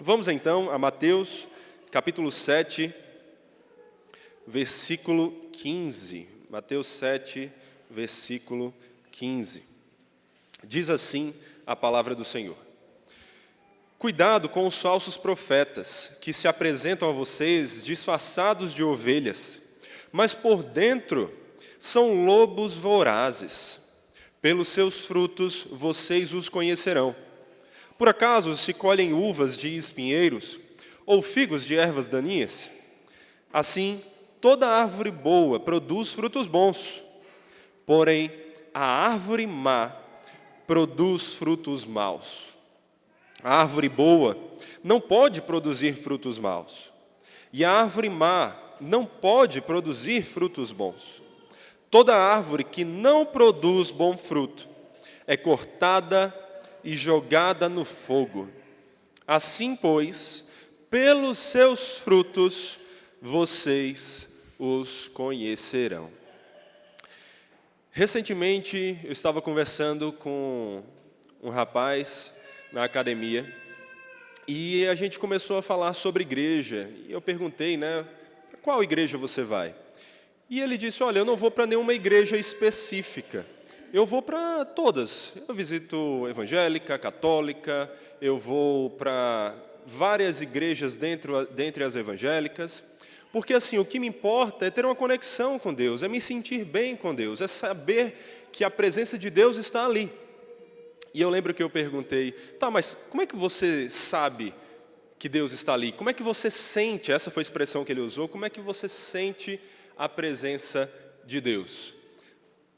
Vamos então a Mateus, capítulo 7, versículo 15. Mateus 7, versículo 15. Diz assim a palavra do Senhor: Cuidado com os falsos profetas, que se apresentam a vocês disfarçados de ovelhas, mas por dentro são lobos vorazes. Pelos seus frutos vocês os conhecerão. Por acaso se colhem uvas de espinheiros, ou figos de ervas daninhas? Assim, toda árvore boa produz frutos bons, porém a árvore má produz frutos maus. A árvore boa não pode produzir frutos maus, e a árvore má não pode produzir frutos bons. Toda árvore que não produz bom fruto é cortada e jogada no fogo. Assim, pois, pelos seus frutos vocês os conhecerão. Recentemente eu estava conversando com um rapaz na academia e a gente começou a falar sobre igreja. E eu perguntei, para qual igreja você vai? E ele disse, olha, eu não vou para nenhuma igreja específica. Eu vou para todas. Eu visito evangélica, católica, eu vou para várias igrejas dentre as evangélicas. Porque assim, o que me importa é ter uma conexão com Deus, é me sentir bem com Deus, é saber que a presença de Deus está ali. E eu lembro que eu perguntei, mas como é que você sabe que Deus está ali? Como é que você sente, essa foi a expressão que ele usou, como é que você sente a presença de Deus?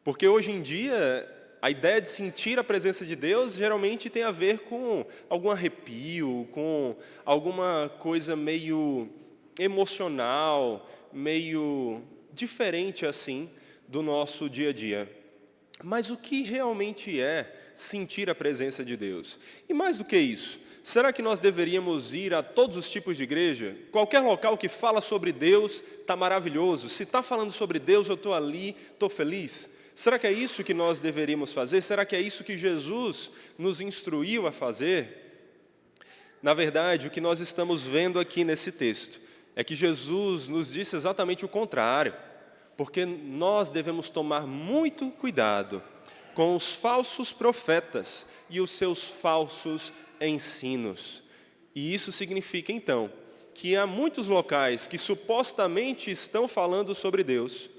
Porque hoje em dia, a ideia de sentir a presença de Deus geralmente tem a ver com algum arrepio, com alguma coisa meio emocional, meio diferente assim do nosso dia a dia. Mas o que realmente é sentir a presença de Deus? E mais do que isso, será que nós deveríamos ir a todos os tipos de igreja? Qualquer local que fala sobre Deus está maravilhoso. Se está falando sobre Deus, eu estou ali, estou feliz. Será que é isso que nós deveríamos fazer? Será que é isso que Jesus nos instruiu a fazer? Na verdade, o que nós estamos vendo aqui nesse texto é que Jesus nos disse exatamente o contrário, porque nós devemos tomar muito cuidado com os falsos profetas e os seus falsos ensinos. E isso significa, então, que há muitos locais que supostamente estão falando sobre Deus,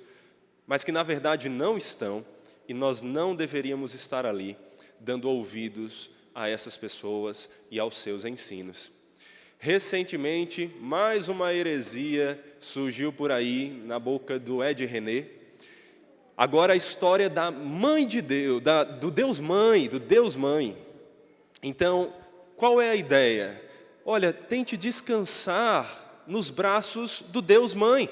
mas que na verdade não estão, e nós não deveríamos estar ali, dando ouvidos a essas pessoas e aos seus ensinos. Recentemente, mais uma heresia surgiu por aí, na boca do Ed René. Agora a história da mãe de Deus, do Deus Mãe. Então, qual é a ideia? Olha, tente descansar nos braços do Deus Mãe.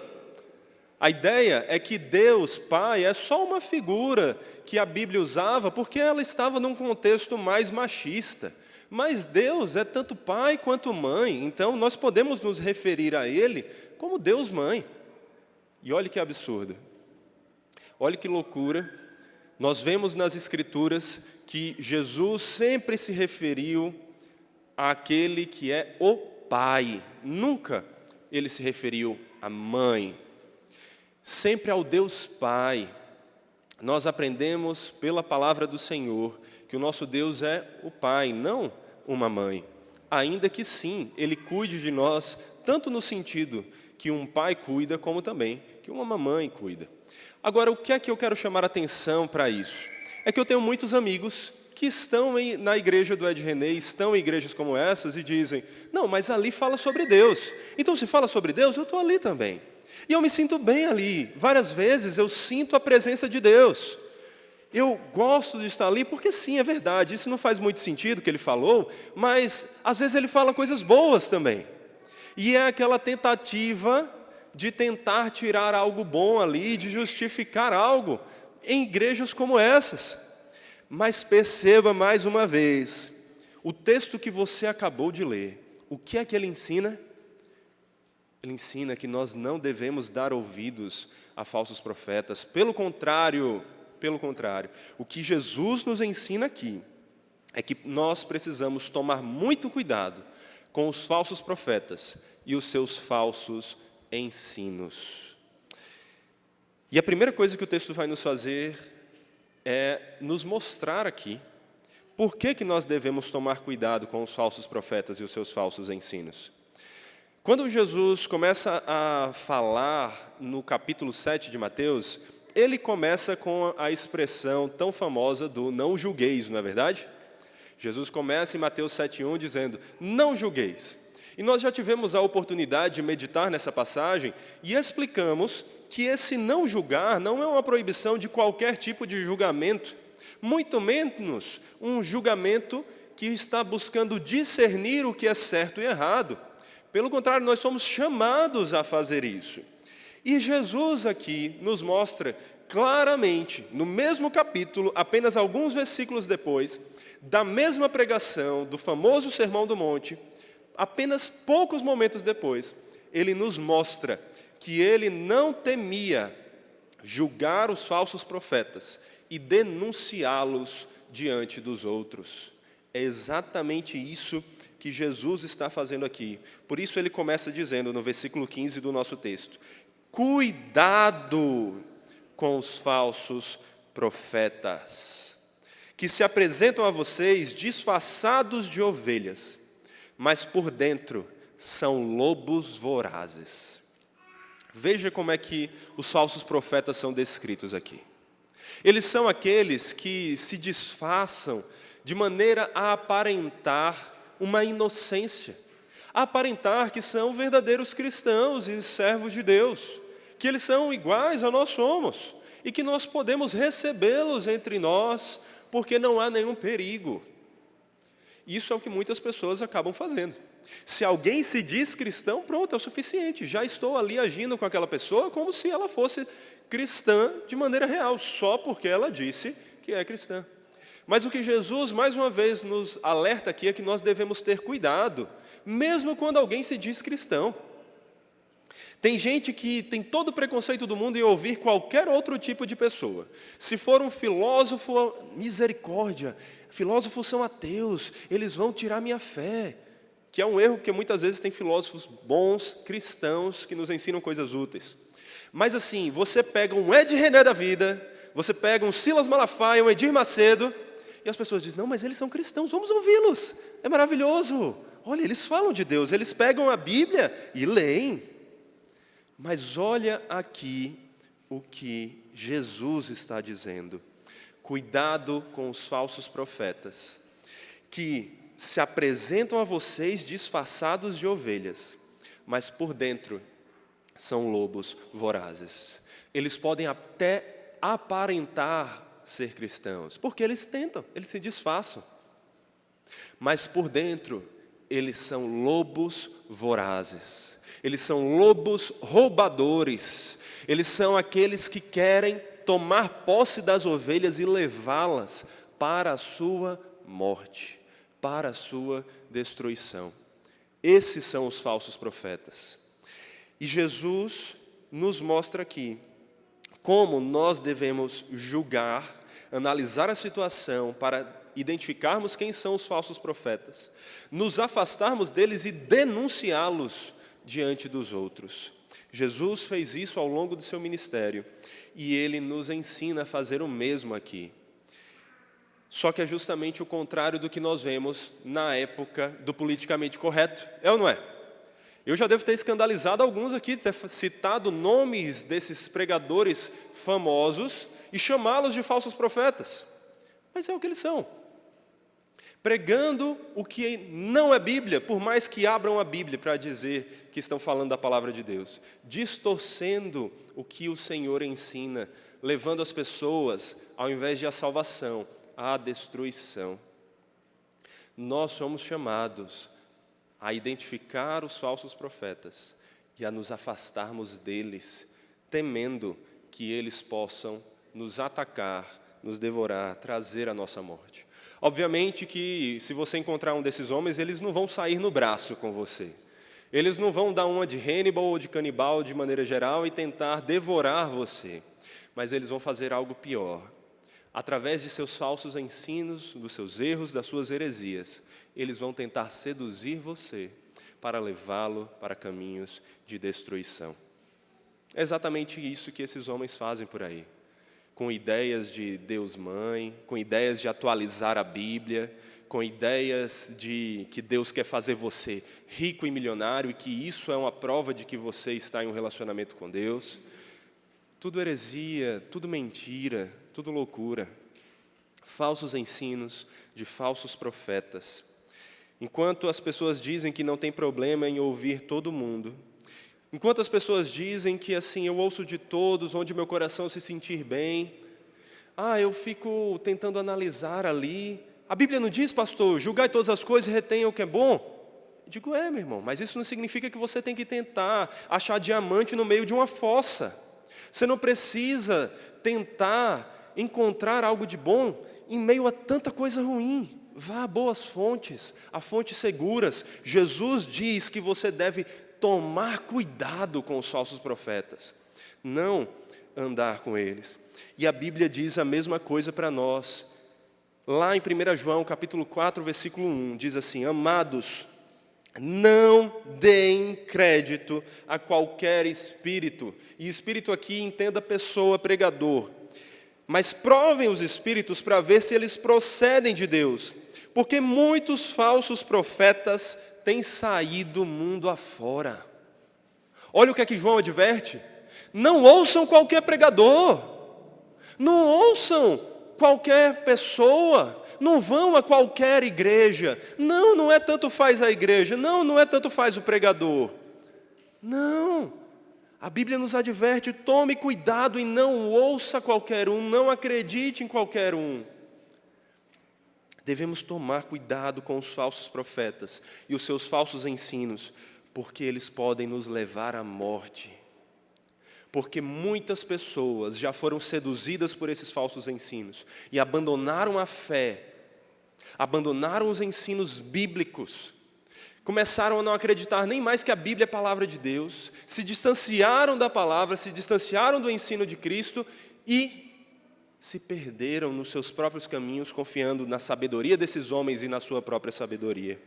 A ideia é que Deus Pai é só uma figura que a Bíblia usava porque ela estava num contexto mais machista. Mas Deus é tanto Pai quanto Mãe, então nós podemos nos referir a Ele como Deus Mãe. E olha que absurdo, olha que loucura. Nós vemos nas Escrituras que Jesus sempre se referiu àquele que é o Pai. Nunca Ele se referiu à Mãe. Sempre ao Deus Pai. Nós aprendemos pela palavra do Senhor que o nosso Deus é o Pai, não uma mãe. Ainda que sim, Ele cuide de nós, tanto no sentido que um pai cuida, como também que uma mamãe cuida. Agora, o que é que eu quero chamar a atenção para isso? É que eu tenho muitos amigos que estão na igreja do Ed René, estão em igrejas como essas e dizem, não, mas ali fala sobre Deus. Então, se fala sobre Deus, eu estou ali também. E eu me sinto bem ali. Várias vezes eu sinto a presença de Deus. Eu gosto de estar ali porque sim, é verdade. Isso não faz muito sentido o que ele falou, mas às vezes ele fala coisas boas também. E é aquela tentativa de tentar tirar algo bom ali, de justificar algo em igrejas como essas. Mas perceba mais uma vez, o texto que você acabou de ler, o que é que ele ensina? Ele ensina que nós não devemos dar ouvidos a falsos profetas. Pelo contrário, o que Jesus nos ensina aqui é que nós precisamos tomar muito cuidado com os falsos profetas e os seus falsos ensinos. E a primeira coisa que o texto vai nos fazer é nos mostrar aqui por que nós devemos tomar cuidado com os falsos profetas e os seus falsos ensinos. Quando Jesus começa a falar no capítulo 7 de Mateus, ele começa com a expressão tão famosa do não julgueis, não é verdade? Jesus começa em Mateus 7,1 dizendo, não julgueis. E nós já tivemos a oportunidade de meditar nessa passagem e explicamos que esse não julgar não é uma proibição de qualquer tipo de julgamento, muito menos um julgamento que está buscando discernir o que é certo e errado. Pelo contrário, nós somos chamados a fazer isso. E Jesus aqui nos mostra claramente, no mesmo capítulo, apenas alguns versículos depois, da mesma pregação, do famoso Sermão do Monte, apenas poucos momentos depois, ele nos mostra que ele não temia julgar os falsos profetas e denunciá-los diante dos outros. É exatamente isso que Jesus está fazendo aqui. Por isso ele começa dizendo no versículo 15 do nosso texto, cuidado com os falsos profetas, que se apresentam a vocês disfarçados de ovelhas, mas por dentro são lobos vorazes. Veja como é que os falsos profetas são descritos aqui. Eles são aqueles que se disfarçam de maneira a aparentar uma inocência, a aparentar que são verdadeiros cristãos e servos de Deus, que eles são iguais a nós somos e que nós podemos recebê-los entre nós porque não há nenhum perigo. Isso é o que muitas pessoas acabam fazendo. Se alguém se diz cristão, pronto, é o suficiente. Já estou ali agindo com aquela pessoa como se ela fosse cristã de maneira real, só porque ela disse que é cristã. Mas o que Jesus, mais uma vez, nos alerta aqui é que nós devemos ter cuidado, mesmo quando alguém se diz cristão. Tem gente que tem todo o preconceito do mundo em ouvir qualquer outro tipo de pessoa. Se for um filósofo, misericórdia, filósofos são ateus, eles vão tirar minha fé. Que é um erro, porque muitas vezes tem filósofos bons, cristãos, que nos ensinam coisas úteis. Mas assim, você pega um Ed René da vida, você pega um Silas Malafaia, um Edir Macedo, e as pessoas dizem, não, mas eles são cristãos, vamos ouvi-los, é maravilhoso. Olha, eles falam de Deus, eles pegam a Bíblia e leem. Mas olha aqui o que Jesus está dizendo. Cuidado com os falsos profetas, que se apresentam a vocês disfarçados de ovelhas, mas por dentro são lobos vorazes. Eles podem até aparentar ser cristãos, porque eles tentam, eles se disfarçam. Mas por dentro, eles são lobos vorazes. Eles são lobos roubadores. Eles são aqueles que querem tomar posse das ovelhas e levá-las para a sua morte, para a sua destruição. Esses são os falsos profetas. E Jesus nos mostra aqui como nós devemos julgar, analisar a situação para identificarmos quem são os falsos profetas, nos afastarmos deles e denunciá-los diante dos outros. Jesus fez isso ao longo do seu ministério e ele nos ensina a fazer o mesmo aqui. Só que é justamente o contrário do que nós vemos na época do politicamente correto, é ou não é? Eu já devo ter escandalizado alguns aqui, ter citado nomes desses pregadores famosos e chamá-los de falsos profetas. Mas é o que eles são. Pregando o que não é Bíblia, por mais que abram a Bíblia para dizer que estão falando da palavra de Deus. Distorcendo o que o Senhor ensina, levando as pessoas, ao invés de a salvação, à destruição. Nós somos chamados a identificar os falsos profetas e a nos afastarmos deles, temendo que eles possam nos atacar, nos devorar, trazer a nossa morte. Obviamente que se você encontrar um desses homens, eles não vão sair no braço com você. Eles não vão dar uma de Hannibal ou de canibal de maneira geral e tentar devorar você. Mas eles vão fazer algo pior. Através de seus falsos ensinos, dos seus erros, das suas heresias, eles vão tentar seduzir você para levá-lo para caminhos de destruição. É exatamente isso que esses homens fazem por aí, com ideias de Deus Mãe, com ideias de atualizar a Bíblia, com ideias de que Deus quer fazer você rico e milionário e que isso é uma prova de que você está em um relacionamento com Deus. Tudo heresia, tudo mentira, tudo loucura. Falsos ensinos de falsos profetas. Enquanto as pessoas dizem que não tem problema em ouvir todo mundo, enquanto as pessoas dizem que assim, eu ouço de todos, onde meu coração se sentir bem, eu fico tentando analisar ali. A Bíblia não diz, pastor, julgai todas as coisas e retenha o que é bom? Eu digo, meu irmão, mas isso não significa que você tem que tentar achar diamante no meio de uma fossa. Você não precisa tentar encontrar algo de bom em meio a tanta coisa ruim. Vá a boas fontes, a fontes seguras. Jesus diz que você deve tomar cuidado com os falsos profetas, não andar com eles. E a Bíblia diz a mesma coisa para nós. Lá em 1 João, capítulo 4, versículo 1, diz assim, amados, não deem crédito a qualquer espírito. E espírito aqui, entenda pessoa, pregador. Mas provem os espíritos para ver se eles procedem de Deus. Porque muitos falsos profetas têm saído mundo afora. Olha o que é que João adverte. Não ouçam qualquer pregador. Não ouçam qualquer pessoa. Não vão a qualquer igreja. Não é tanto faz a igreja. Não é tanto faz o pregador. Não. A Bíblia nos adverte, tome cuidado e não ouça qualquer um, não acredite em qualquer um. Devemos tomar cuidado com os falsos profetas e os seus falsos ensinos, porque eles podem nos levar à morte. Porque muitas pessoas já foram seduzidas por esses falsos ensinos e abandonaram a fé, abandonaram os ensinos bíblicos, começaram a não acreditar nem mais que a Bíblia é a palavra de Deus, se distanciaram da palavra, se distanciaram do ensino de Cristo e se perderam nos seus próprios caminhos, confiando na sabedoria desses homens e na sua própria sabedoria.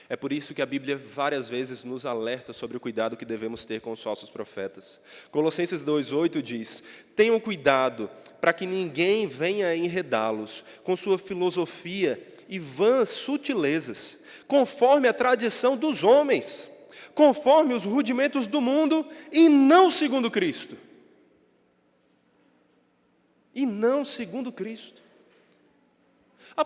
É por isso que a Bíblia várias vezes nos alerta sobre o cuidado que devemos ter com os falsos profetas. Colossenses 2,8 diz, tenham cuidado para que ninguém venha enredá-los com sua filosofia e vãs sutilezas, conforme a tradição dos homens, conforme os rudimentos do mundo e não segundo Cristo. E não segundo Cristo.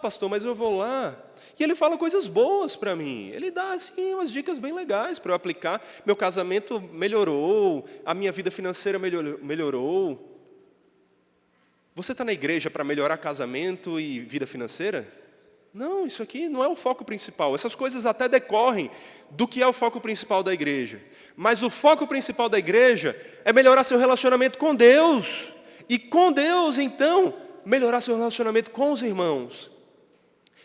Pastor, mas eu vou lá e ele fala coisas boas para mim. Ele dá assim umas dicas bem legais para eu aplicar. Meu casamento melhorou, a minha vida financeira melhorou. Você está na igreja para melhorar casamento e vida financeira? Não, isso aqui não é o foco principal. Essas coisas até decorrem do que é o foco principal da igreja. Mas o foco principal da igreja é melhorar seu relacionamento com Deus. E com Deus, então, melhorar seu relacionamento com os irmãos.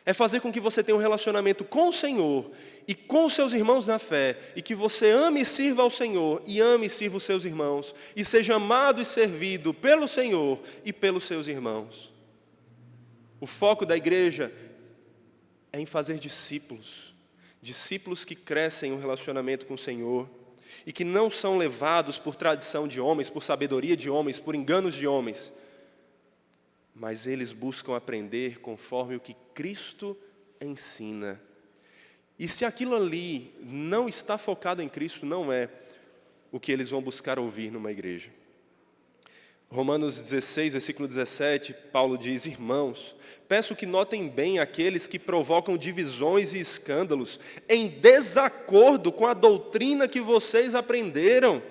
É fazer com que você tenha um relacionamento com o Senhor e com os seus irmãos na fé, e que você ame e sirva ao Senhor, e ame e sirva os seus irmãos, e seja amado e servido pelo Senhor e pelos seus irmãos. O foco da igreja é em fazer discípulos, discípulos que crescem em um relacionamento com o Senhor, e que não são levados por tradição de homens, por sabedoria de homens, por enganos de homens, mas eles buscam aprender conforme o que Cristo ensina. E se aquilo ali não está focado em Cristo, não é o que eles vão buscar ouvir numa igreja. Romanos 16, versículo 17, Paulo diz, irmãos, peço que notem bem aqueles que provocam divisões e escândalos, em desacordo com a doutrina que vocês aprenderam.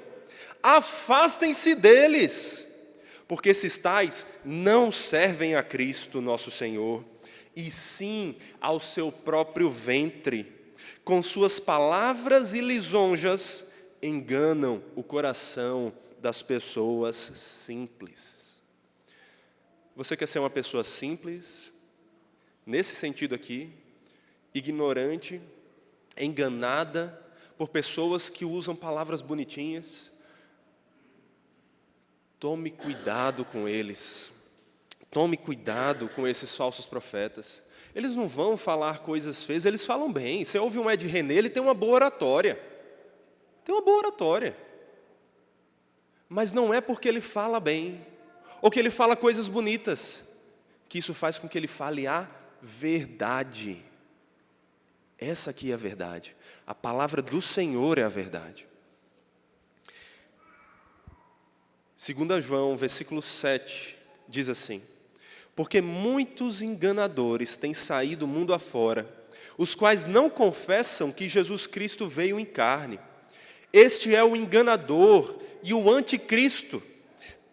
Afastem-se deles, porque esses tais não servem a Cristo nosso Senhor, e sim ao seu próprio ventre. Com suas palavras e lisonjas, enganam o coração das pessoas simples. Você quer ser uma pessoa simples? Nesse sentido aqui, ignorante, enganada por pessoas que usam palavras bonitinhas? Tome cuidado com eles. Tome cuidado com esses falsos profetas. Eles não vão falar coisas feias, eles falam bem. Você ouve um Ed René, ele tem uma boa oratória. Tem uma boa oratória. Mas não é porque ele fala bem, ou que ele fala coisas bonitas, que isso faz com que ele fale a verdade. Essa aqui é a verdade. A palavra do Senhor é a verdade. 2 João, versículo 7, diz assim: porque muitos enganadores têm saído mundo afora, os quais não confessam que Jesus Cristo veio em carne. Este é o enganador e o anticristo.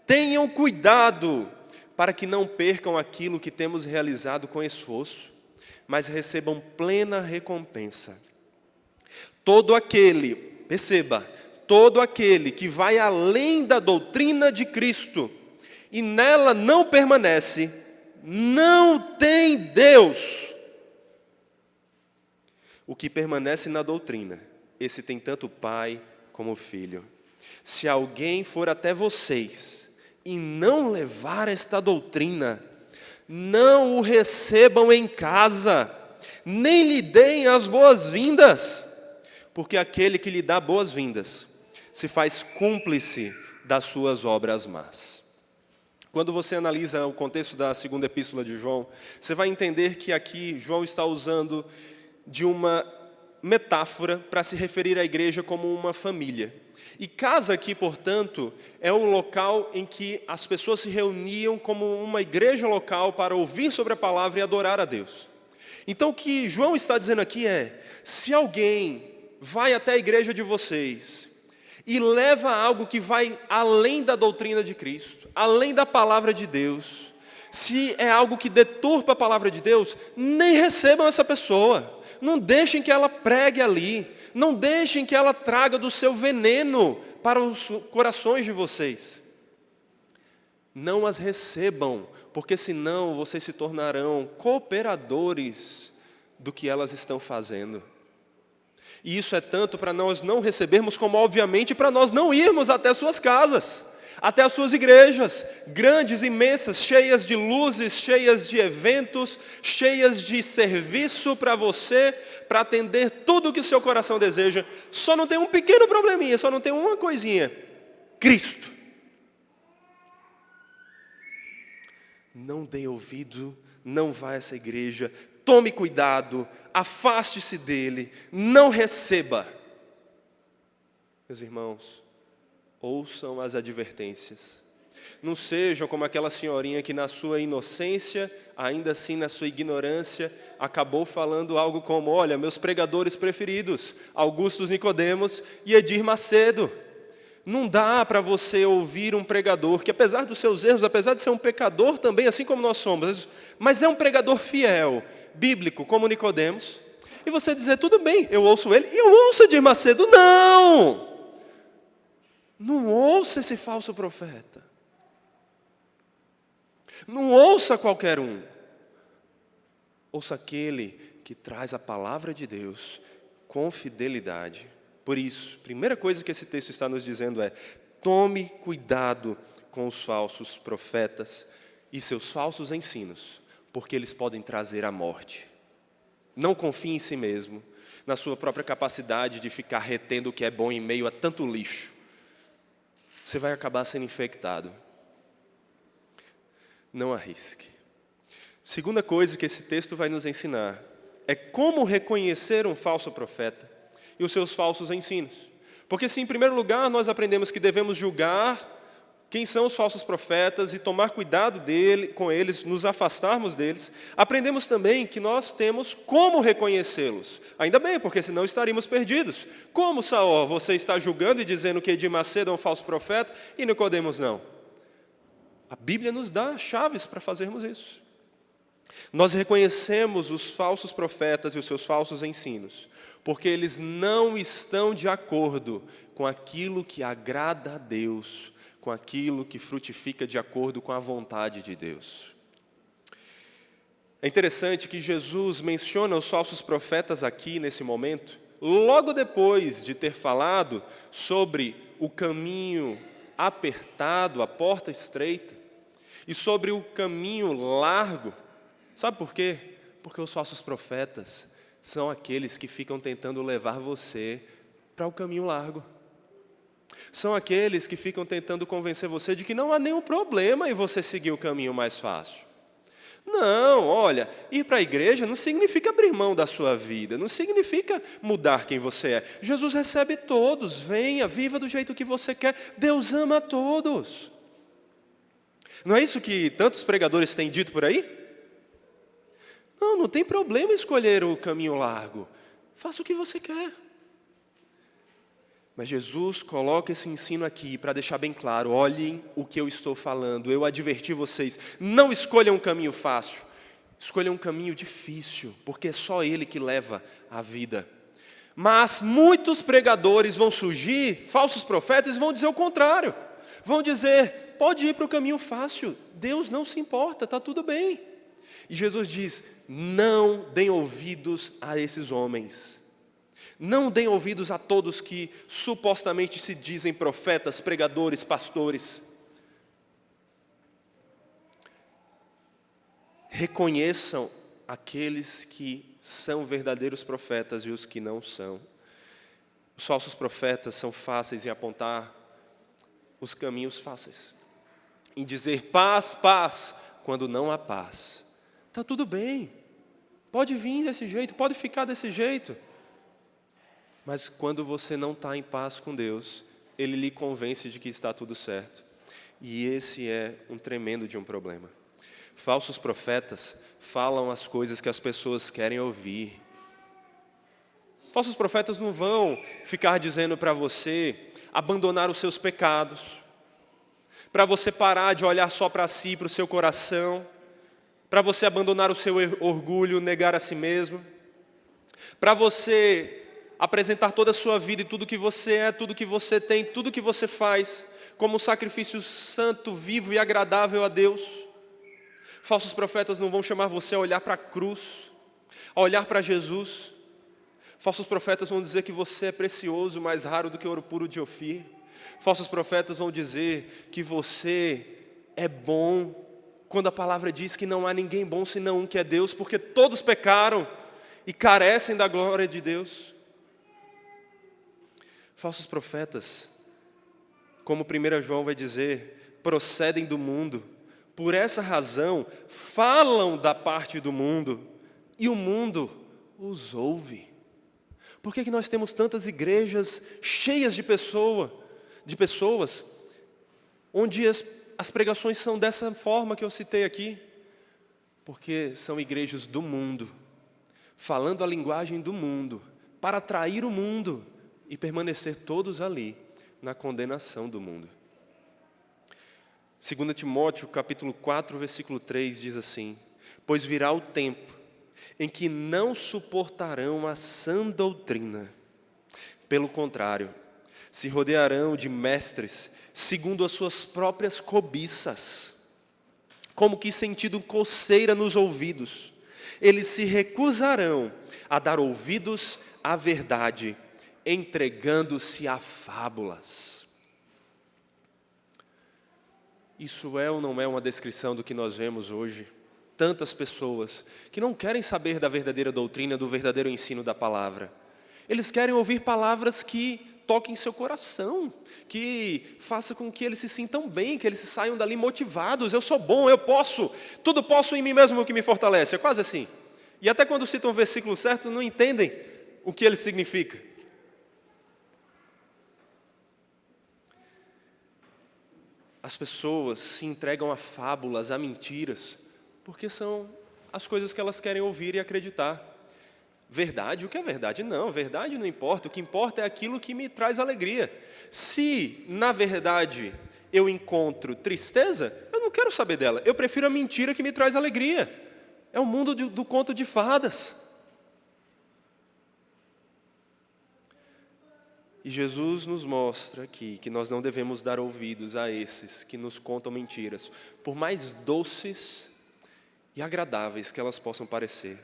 Tenham cuidado para que não percam aquilo que temos realizado com esforço, mas recebam plena recompensa. Todo aquele, perceba, todo aquele que vai além da doutrina de Cristo e nela não permanece, não tem Deus. O que permanece na doutrina, esse tem tanto pai como filho. Se alguém for até vocês e não levar esta doutrina, não o recebam em casa, nem lhe deem as boas-vindas, porque aquele que lhe dá boas-vindas se faz cúmplice das suas obras más. Quando você analisa o contexto da segunda epístola de João, você vai entender que aqui João está usando de uma metáfora para se referir à igreja como uma família. E casa aqui, portanto, é o local em que as pessoas se reuniam como uma igreja local para ouvir sobre a palavra e adorar a Deus. Então o que João está dizendo aqui é: se alguém vai até a igreja de vocês e leva algo que vai além da doutrina de Cristo, além da palavra de Deus, se é algo que deturpa a palavra de Deus, nem recebam essa pessoa. Não deixem que ela pregue ali. Não deixem que ela traga do seu veneno para os corações de vocês. Não as recebam, porque senão vocês se tornarão cooperadores do que elas estão fazendo. E isso é tanto para nós não recebermos, como obviamente para nós não irmos até suas casas, até as suas igrejas, grandes, imensas, cheias de luzes, cheias de eventos, cheias de serviço para você, para atender tudo o que seu coração deseja. Só não tem um pequeno probleminha, só não tem uma coisinha: Cristo. Não dê ouvido, não vá a essa igreja, tome cuidado, afaste-se dele, não receba. Meus irmãos, ouçam as advertências. Não sejam como aquela senhorinha que na sua inocência, ainda assim na sua ignorância, acabou falando algo como: olha, meus pregadores preferidos, Augusto Nicodemos e Edir Macedo. Não dá para você ouvir um pregador que, apesar dos seus erros, apesar de ser um pecador também, assim como nós somos, mas é um pregador fiel, bíblico, como Nicodemos, e você dizer: tudo bem, eu ouço ele e eu ouço Edir Macedo. Não! Não ouça esse falso profeta. Não ouça qualquer um. Ouça aquele que traz a palavra de Deus com fidelidade. Por isso, a primeira coisa que esse texto está nos dizendo é: tome cuidado com os falsos profetas e seus falsos ensinos, porque eles podem trazer a morte. Não confie em si mesmo, na sua própria capacidade de ficar retendo o que é bom em meio a tanto lixo. Você vai acabar sendo infectado. Não arrisque. Segunda coisa que esse texto vai nos ensinar é como reconhecer um falso profeta e os seus falsos ensinos. Porque se em primeiro lugar nós aprendemos que devemos julgar quem são os falsos profetas e tomar cuidado com eles, nos afastarmos deles, aprendemos também que nós temos como reconhecê-los. Ainda bem, porque senão estaríamos perdidos. Como, Saul, você está julgando e dizendo que Edir Macedo é um falso profeta e Nicodemos não? A Bíblia nos dá chaves para fazermos isso. Nós reconhecemos os falsos profetas e os seus falsos ensinos, porque eles não estão de acordo com aquilo que agrada a Deus, com aquilo que frutifica de acordo com a vontade de Deus. É interessante que Jesus menciona os falsos profetas aqui nesse momento, logo depois de ter falado sobre o caminho apertado, a porta estreita. e sobre o caminho largo. Sabe por quê? Porque os falsos profetas são aqueles que ficam tentando levar você para o caminho largo. São aqueles que ficam tentando convencer você de que não há nenhum problema em você seguir o caminho mais fácil. Não, olha, ir para a igreja não significa abrir mão da sua vida, não significa mudar quem você é. Jesus recebe todos, venha, viva do jeito que você quer. Deus ama a todos. Não é isso que tantos pregadores têm dito por aí? Não tem problema escolher o caminho largo. Faça o que você quer. Mas Jesus coloca esse ensino aqui para deixar bem claro, olhem o que eu estou falando, eu adverti vocês, não escolham um caminho fácil, escolham um caminho difícil, porque é só ele que leva a vida. Mas muitos pregadores vão surgir, falsos profetas, vão dizer o contrário, vão dizer, pode ir para o caminho fácil, Deus não se importa, está tudo bem. E Jesus diz, não deem ouvidos a esses homens. Não deem ouvidos a todos que supostamente se dizem profetas, pregadores, pastores. Reconheçam aqueles que são verdadeiros profetas e os que não são. Os falsos profetas são fáceis em apontar os caminhos fáceis, em dizer paz, paz, quando não há paz. Está tudo bem, pode vir desse jeito, pode ficar desse jeito. Mas quando você não está em paz com Deus, Ele lhe convence de que está tudo certo. E esse é um tremendo de um problema. Falsos profetas falam as coisas que as pessoas querem ouvir. Falsos profetas não vão ficar dizendo para você abandonar os seus pecados, para você parar de olhar só para si, para o seu coração, para você abandonar o seu orgulho, negar a si mesmo, para você apresentar toda a sua vida e tudo que você é, tudo que você tem, tudo que você faz, como um sacrifício santo, vivo e agradável a Deus. Falsos profetas não vão chamar você a olhar para a cruz, a olhar para Jesus. Falsos profetas vão dizer que você é precioso, mais raro do que ouro puro de Ofir. Falsos profetas vão dizer que você é bom, quando a palavra diz que não há ninguém bom senão um que é Deus, porque todos pecaram e carecem da glória de Deus. Falsos profetas, como 1 João vai dizer, procedem do mundo, por essa razão falam da parte do mundo, e o mundo os ouve. Por que nós temos tantas igrejas cheias de pessoas, onde as pregações são dessa forma que eu citei aqui? Porque são igrejas do mundo, falando a linguagem do mundo, para atrair o mundo, e permanecer todos ali, na condenação do mundo. 2 Timóteo, capítulo 4, versículo 3, diz assim, pois virá o tempo em que não suportarão a sã doutrina. Pelo contrário, se rodearão de mestres, segundo as suas próprias cobiças, como que sentindo coceira nos ouvidos. Eles se recusarão a dar ouvidos à verdade, entregando-se a fábulas. Isso é ou não é uma descrição do que nós vemos hoje? Tantas pessoas que não querem saber da verdadeira doutrina, do verdadeiro ensino da palavra. Eles querem ouvir palavras que toquem seu coração, que façam com que eles se sintam bem, que eles saiam dali motivados. Eu sou bom, eu posso, tudo posso em mim mesmo que me fortalece. É quase assim. E até quando citam o versículo certo, não entendem o que ele significa. As pessoas se entregam a fábulas, a mentiras, porque são as coisas que elas querem ouvir e acreditar. Verdade, o que é verdade? Não, verdade não importa, o que importa é aquilo que me traz alegria. Se, na verdade, eu encontro tristeza, eu não quero saber dela, eu prefiro a mentira que me traz alegria. É o mundo do conto de fadas. E Jesus nos mostra aqui que nós não devemos dar ouvidos a esses que nos contam mentiras, por mais doces e agradáveis que elas possam parecer.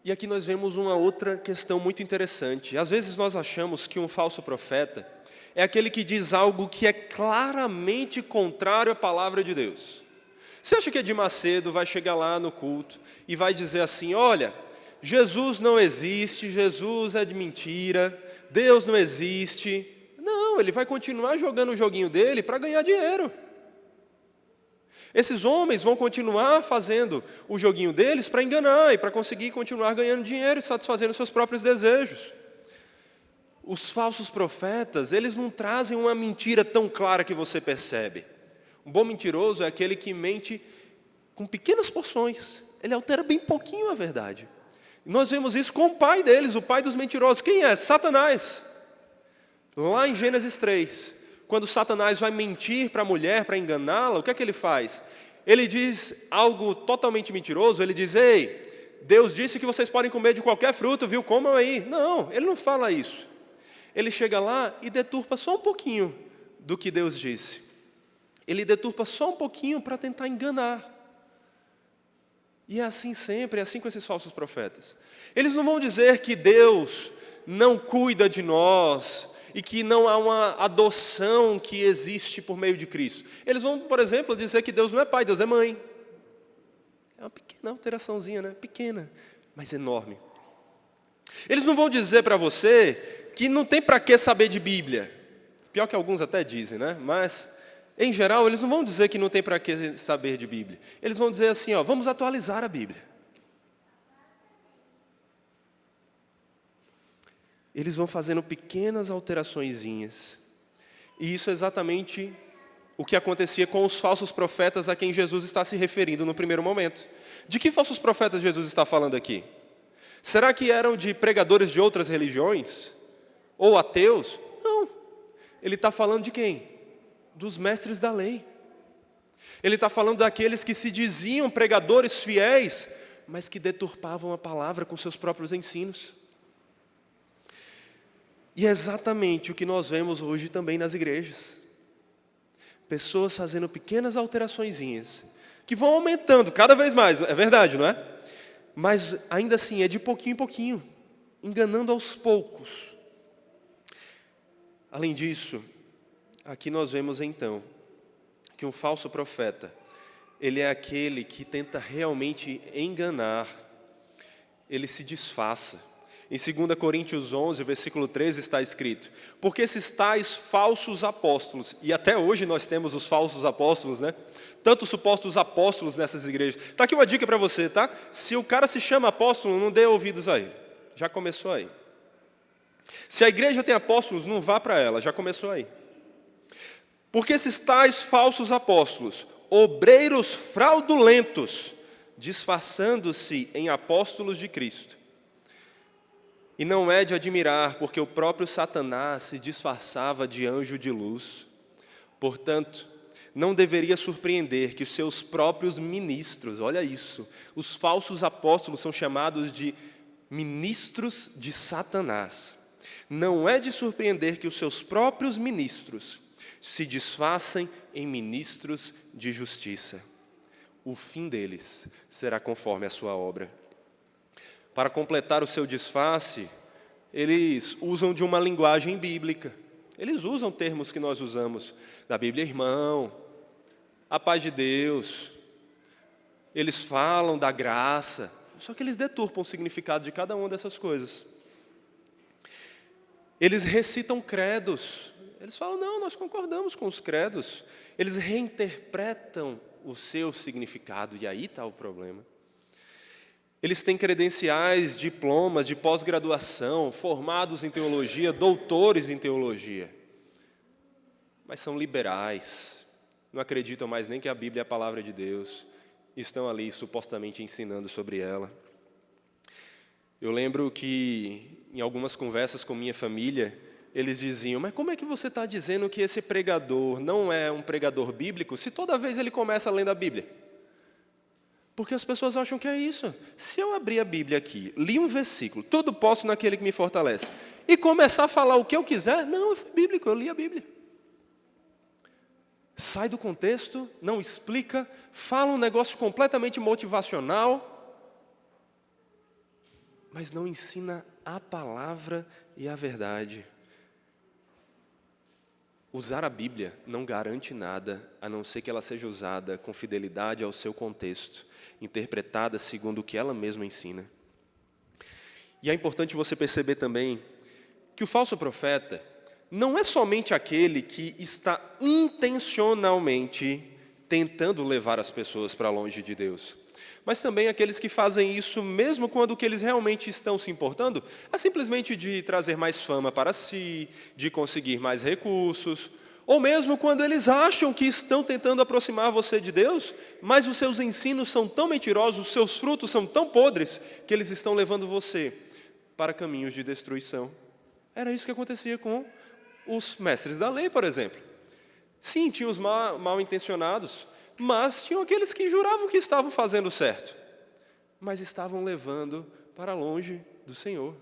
E aqui nós vemos uma outra questão muito interessante. Às vezes nós achamos que um falso profeta, é aquele que diz algo que é claramente contrário à palavra de Deus. Você acha que Edir Macedo vai chegar lá no culto e vai dizer assim, olha, Jesus não existe, Jesus é de mentira, Deus não existe. Não, ele vai continuar jogando o joguinho dele para ganhar dinheiro. Esses homens vão continuar fazendo o joguinho deles para enganar e para conseguir continuar ganhando dinheiro e satisfazendo seus próprios desejos. Os falsos profetas, eles não trazem uma mentira tão clara que você percebe. Um bom mentiroso é aquele que mente com pequenas porções. Ele altera bem pouquinho a verdade. Nós vemos isso com o pai deles, o pai dos mentirosos. Quem é? Satanás. Lá em Gênesis 3, quando Satanás vai mentir para a mulher, para enganá-la, o que é que ele faz? Ele diz algo totalmente mentiroso, ele diz, ei, Deus disse que vocês podem comer de qualquer fruto, viu? Comam aí. Não, ele não fala isso. Ele chega lá e deturpa só um pouquinho do que Deus disse. Ele deturpa só um pouquinho para tentar enganar. E é assim sempre, é assim com esses falsos profetas. Eles não vão dizer que Deus não cuida de nós e que não há uma adoção que existe por meio de Cristo. Eles vão, por exemplo, dizer que Deus não é pai, Deus é mãe. É uma pequena alteraçãozinha, né? Pequena, mas enorme. Eles não vão dizer para você que não tem para que saber de Bíblia. Pior que alguns até dizem, né? Mas, em geral, eles não vão dizer que não tem para que saber de Bíblia. Eles vão dizer assim, ó, vamos atualizar a Bíblia. Eles vão fazendo pequenas alteraçõezinhas. E isso é exatamente o que acontecia com os falsos profetas a quem Jesus está se referindo no primeiro momento. De que falsos profetas Jesus está falando aqui? Será que eram de pregadores de outras religiões? Ou ateus? Não. Ele está falando de quem? Dos mestres da lei. Ele está falando daqueles que se diziam pregadores fiéis, mas que deturpavam a palavra com seus próprios ensinos. E é exatamente o que nós vemos hoje também nas igrejas. Pessoas fazendo pequenas alteraçõezinhas, que vão aumentando cada vez mais, é verdade, não é? Mas ainda assim é de pouquinho em pouquinho, enganando aos poucos. Além disso, aqui nós vemos então que um falso profeta, ele é aquele que tenta realmente enganar, ele se disfarça. Em 2 Coríntios 11, versículo 13 está escrito, porque esses tais falsos apóstolos, e até hoje nós temos os falsos apóstolos, né? Tantos supostos apóstolos nessas igrejas. Está aqui uma dica para você, tá? Se o cara se chama apóstolo, não dê ouvidos a ele. Já começou aí. Se a igreja tem apóstolos, não vá para ela, já começou aí. Porque esses tais falsos apóstolos, obreiros fraudulentos, disfarçando-se em apóstolos de Cristo. E não é de admirar, porque o próprio Satanás se disfarçava de anjo de luz. Portanto, não deveria surpreender que os seus próprios ministros, olha isso, os falsos apóstolos são chamados de ministros de Satanás. Não é de surpreender que os seus próprios ministros se disfarcem em ministros de justiça. O fim deles será conforme a sua obra. Para completar o seu disfarce, eles usam de uma linguagem bíblica. Eles usam termos que nós usamos da Bíblia, irmão, a paz de Deus. Eles falam da graça, só que eles deturpam o significado de cada uma dessas coisas. Eles recitam credos. Eles falam, não, nós concordamos com os credos. Eles reinterpretam o seu significado, e aí está o problema. Eles têm credenciais, diplomas de pós-graduação, formados em teologia, doutores em teologia. Mas são liberais, não acreditam mais nem que a Bíblia é a palavra de Deus. Estão ali supostamente ensinando sobre ela. Eu lembro que em algumas conversas com minha família, eles diziam, mas como é que você está dizendo que esse pregador não é um pregador bíblico, se toda vez ele começa lendo a Bíblia? Porque as pessoas acham que é isso. Se eu abrir a Bíblia aqui, li um versículo, tudo posso naquele que me fortalece, e começar a falar o que eu quiser, não, eu fui bíblico, eu li a Bíblia. Sai do contexto, não explica, fala um negócio completamente motivacional, mas não ensina a palavra e a verdade. Usar a Bíblia não garante nada, a não ser que ela seja usada com fidelidade ao seu contexto, interpretada segundo o que ela mesma ensina. E é importante você perceber também que o falso profeta não é somente aquele que está intencionalmente tentando levar as pessoas para longe de Deus, mas também aqueles que fazem isso mesmo quando o que eles realmente estão se importando é simplesmente de trazer mais fama para si, de conseguir mais recursos, ou mesmo quando eles acham que estão tentando aproximar você de Deus, mas os seus ensinos são tão mentirosos, os seus frutos são tão podres, que eles estão levando você para caminhos de destruição. Era isso que acontecia com os mestres da lei, por exemplo. Sim, tinha os mal intencionados, mas tinham aqueles que juravam que estavam fazendo certo, mas estavam levando para longe do Senhor.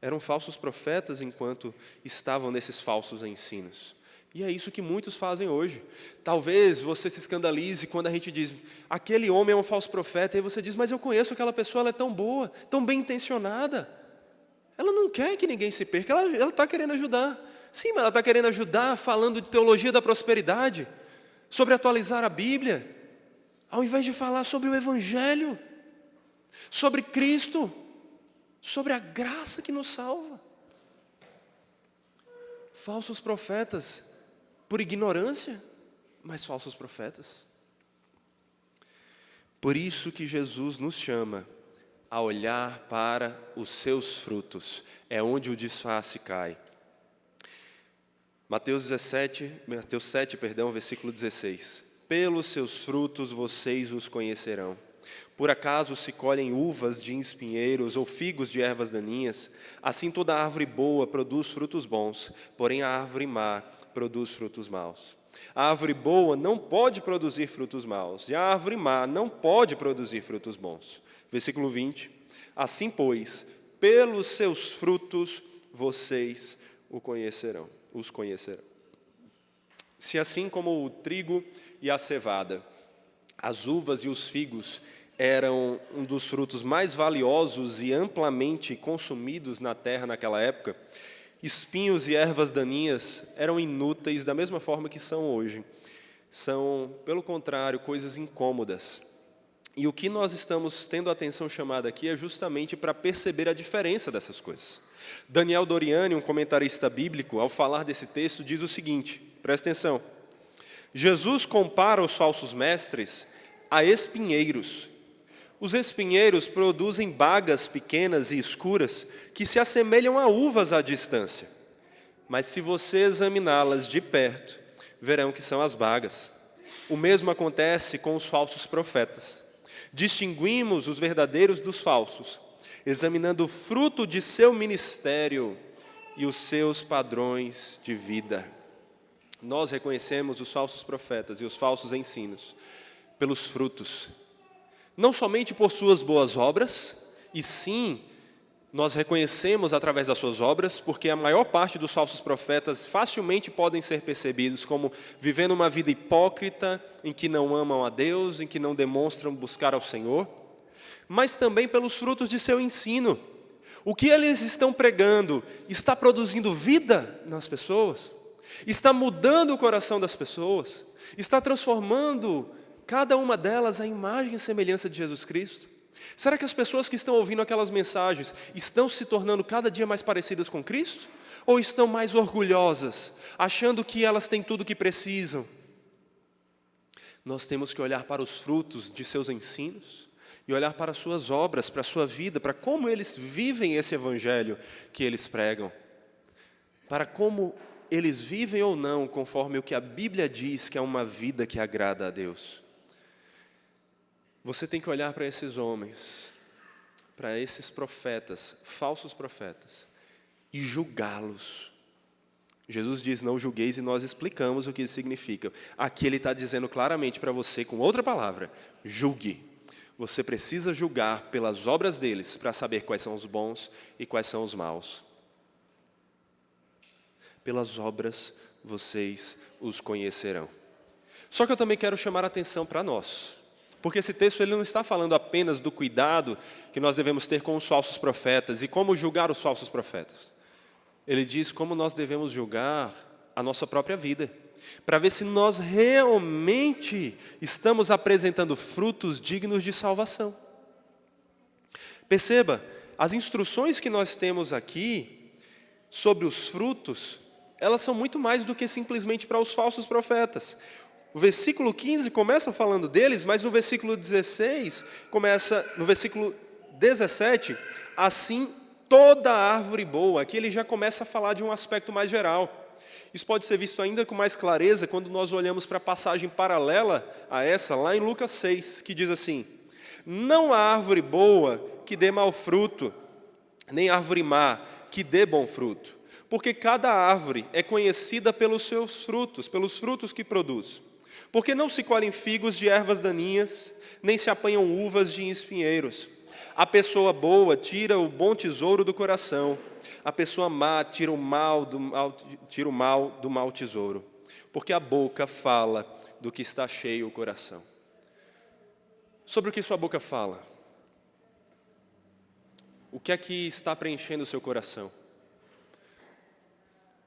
Eram falsos profetas enquanto estavam nesses falsos ensinos. E é isso que muitos fazem hoje. Talvez você se escandalize quando a gente diz, aquele homem é um falso profeta, e aí você diz, mas eu conheço aquela pessoa, ela é tão boa, tão bem intencionada. Ela não quer que ninguém se perca, ela está querendo ajudar. Sim, mas ela está querendo ajudar falando de teologia da prosperidade, sobre atualizar a Bíblia, ao invés de falar sobre o Evangelho, sobre Cristo, sobre a graça que nos salva. Falsos profetas, por ignorância, mas falsos profetas. Por isso que Jesus nos chama a olhar para os seus frutos, é onde o disfarce cai. Mateus 7, versículo 16. Pelos seus frutos vocês os conhecerão. Por acaso se colhem uvas de espinheiros ou figos de ervas daninhas? Assim toda árvore boa produz frutos bons, porém a árvore má produz frutos maus. A árvore boa não pode produzir frutos maus, e a árvore má não pode produzir frutos bons. Versículo 20. Assim, pois, pelos seus frutos vocês os conhecerão. Se assim como o trigo e a cevada, as uvas e os figos eram um dos frutos mais valiosos e amplamente consumidos na terra naquela época, espinhos e ervas daninhas eram inúteis da mesma forma que são hoje. São, pelo contrário, coisas incômodas. E o que nós estamos tendo a atenção chamada aqui é justamente para perceber a diferença dessas coisas. Daniel Doriani, um comentarista bíblico, ao falar desse texto, diz o seguinte, presta atenção. Jesus compara os falsos mestres a espinheiros. Os espinheiros produzem bagas pequenas e escuras que se assemelham a uvas à distância. Mas se você examiná-las de perto, verão que são as bagas. O mesmo acontece com os falsos profetas. Distinguimos os verdadeiros dos falsos, examinando o fruto de seu ministério e os seus padrões de vida. Nós reconhecemos os falsos profetas e os falsos ensinos pelos frutos. Não somente por suas boas obras, e sim, nós reconhecemos através das suas obras, porque a maior parte dos falsos profetas facilmente podem ser percebidos como vivendo uma vida hipócrita, em que não amam a Deus, em que não demonstram buscar ao Senhor, mas também pelos frutos de seu ensino. O que eles estão pregando está produzindo vida nas pessoas, está mudando o coração das pessoas, está transformando cada uma delas à imagem e semelhança de Jesus Cristo. Será que as pessoas que estão ouvindo aquelas mensagens estão se tornando cada dia mais parecidas com Cristo? Ou estão mais orgulhosas, achando que elas têm tudo o que precisam? Nós temos que olhar para os frutos de seus ensinos e olhar para as suas obras, para a sua vida, para como eles vivem esse evangelho que eles pregam, para como eles vivem ou não conforme o que a Bíblia diz que é uma vida que agrada a Deus. Você tem que olhar para esses homens, para esses profetas, falsos profetas, e julgá-los. Jesus diz, não julgueis, e nós explicamos o que isso significa. Aqui ele está dizendo claramente para você, com outra palavra, julgue. Você precisa julgar pelas obras deles, para saber quais são os bons e quais são os maus. Pelas obras vocês os conhecerão. Só que eu também quero chamar a atenção para nós. Porque esse texto ele não está falando apenas do cuidado que nós devemos ter com os falsos profetas e como julgar os falsos profetas. Ele diz como nós devemos julgar a nossa própria vida, para ver se nós realmente estamos apresentando frutos dignos de salvação. Perceba, as instruções que nós temos aqui sobre os frutos, elas são muito mais do que simplesmente para os falsos profetas. O versículo 15 começa falando deles, mas no versículo 16, no versículo 17, assim toda árvore boa. Aqui ele já começa a falar de um aspecto mais geral. Isso pode ser visto ainda com mais clareza quando nós olhamos para a passagem paralela a essa, lá em Lucas 6, que diz assim: não há árvore boa que dê mau fruto, nem árvore má que dê bom fruto, porque cada árvore é conhecida pelos seus frutos, pelos frutos que produz. Porque não se colhem figos de ervas daninhas, nem se apanham uvas de espinheiros. A pessoa boa tira o bom tesouro do coração, a pessoa má tira o mal do mau tesouro, porque a boca fala do que está cheio o coração. Sobre o que sua boca fala? O que é que está preenchendo o seu coração?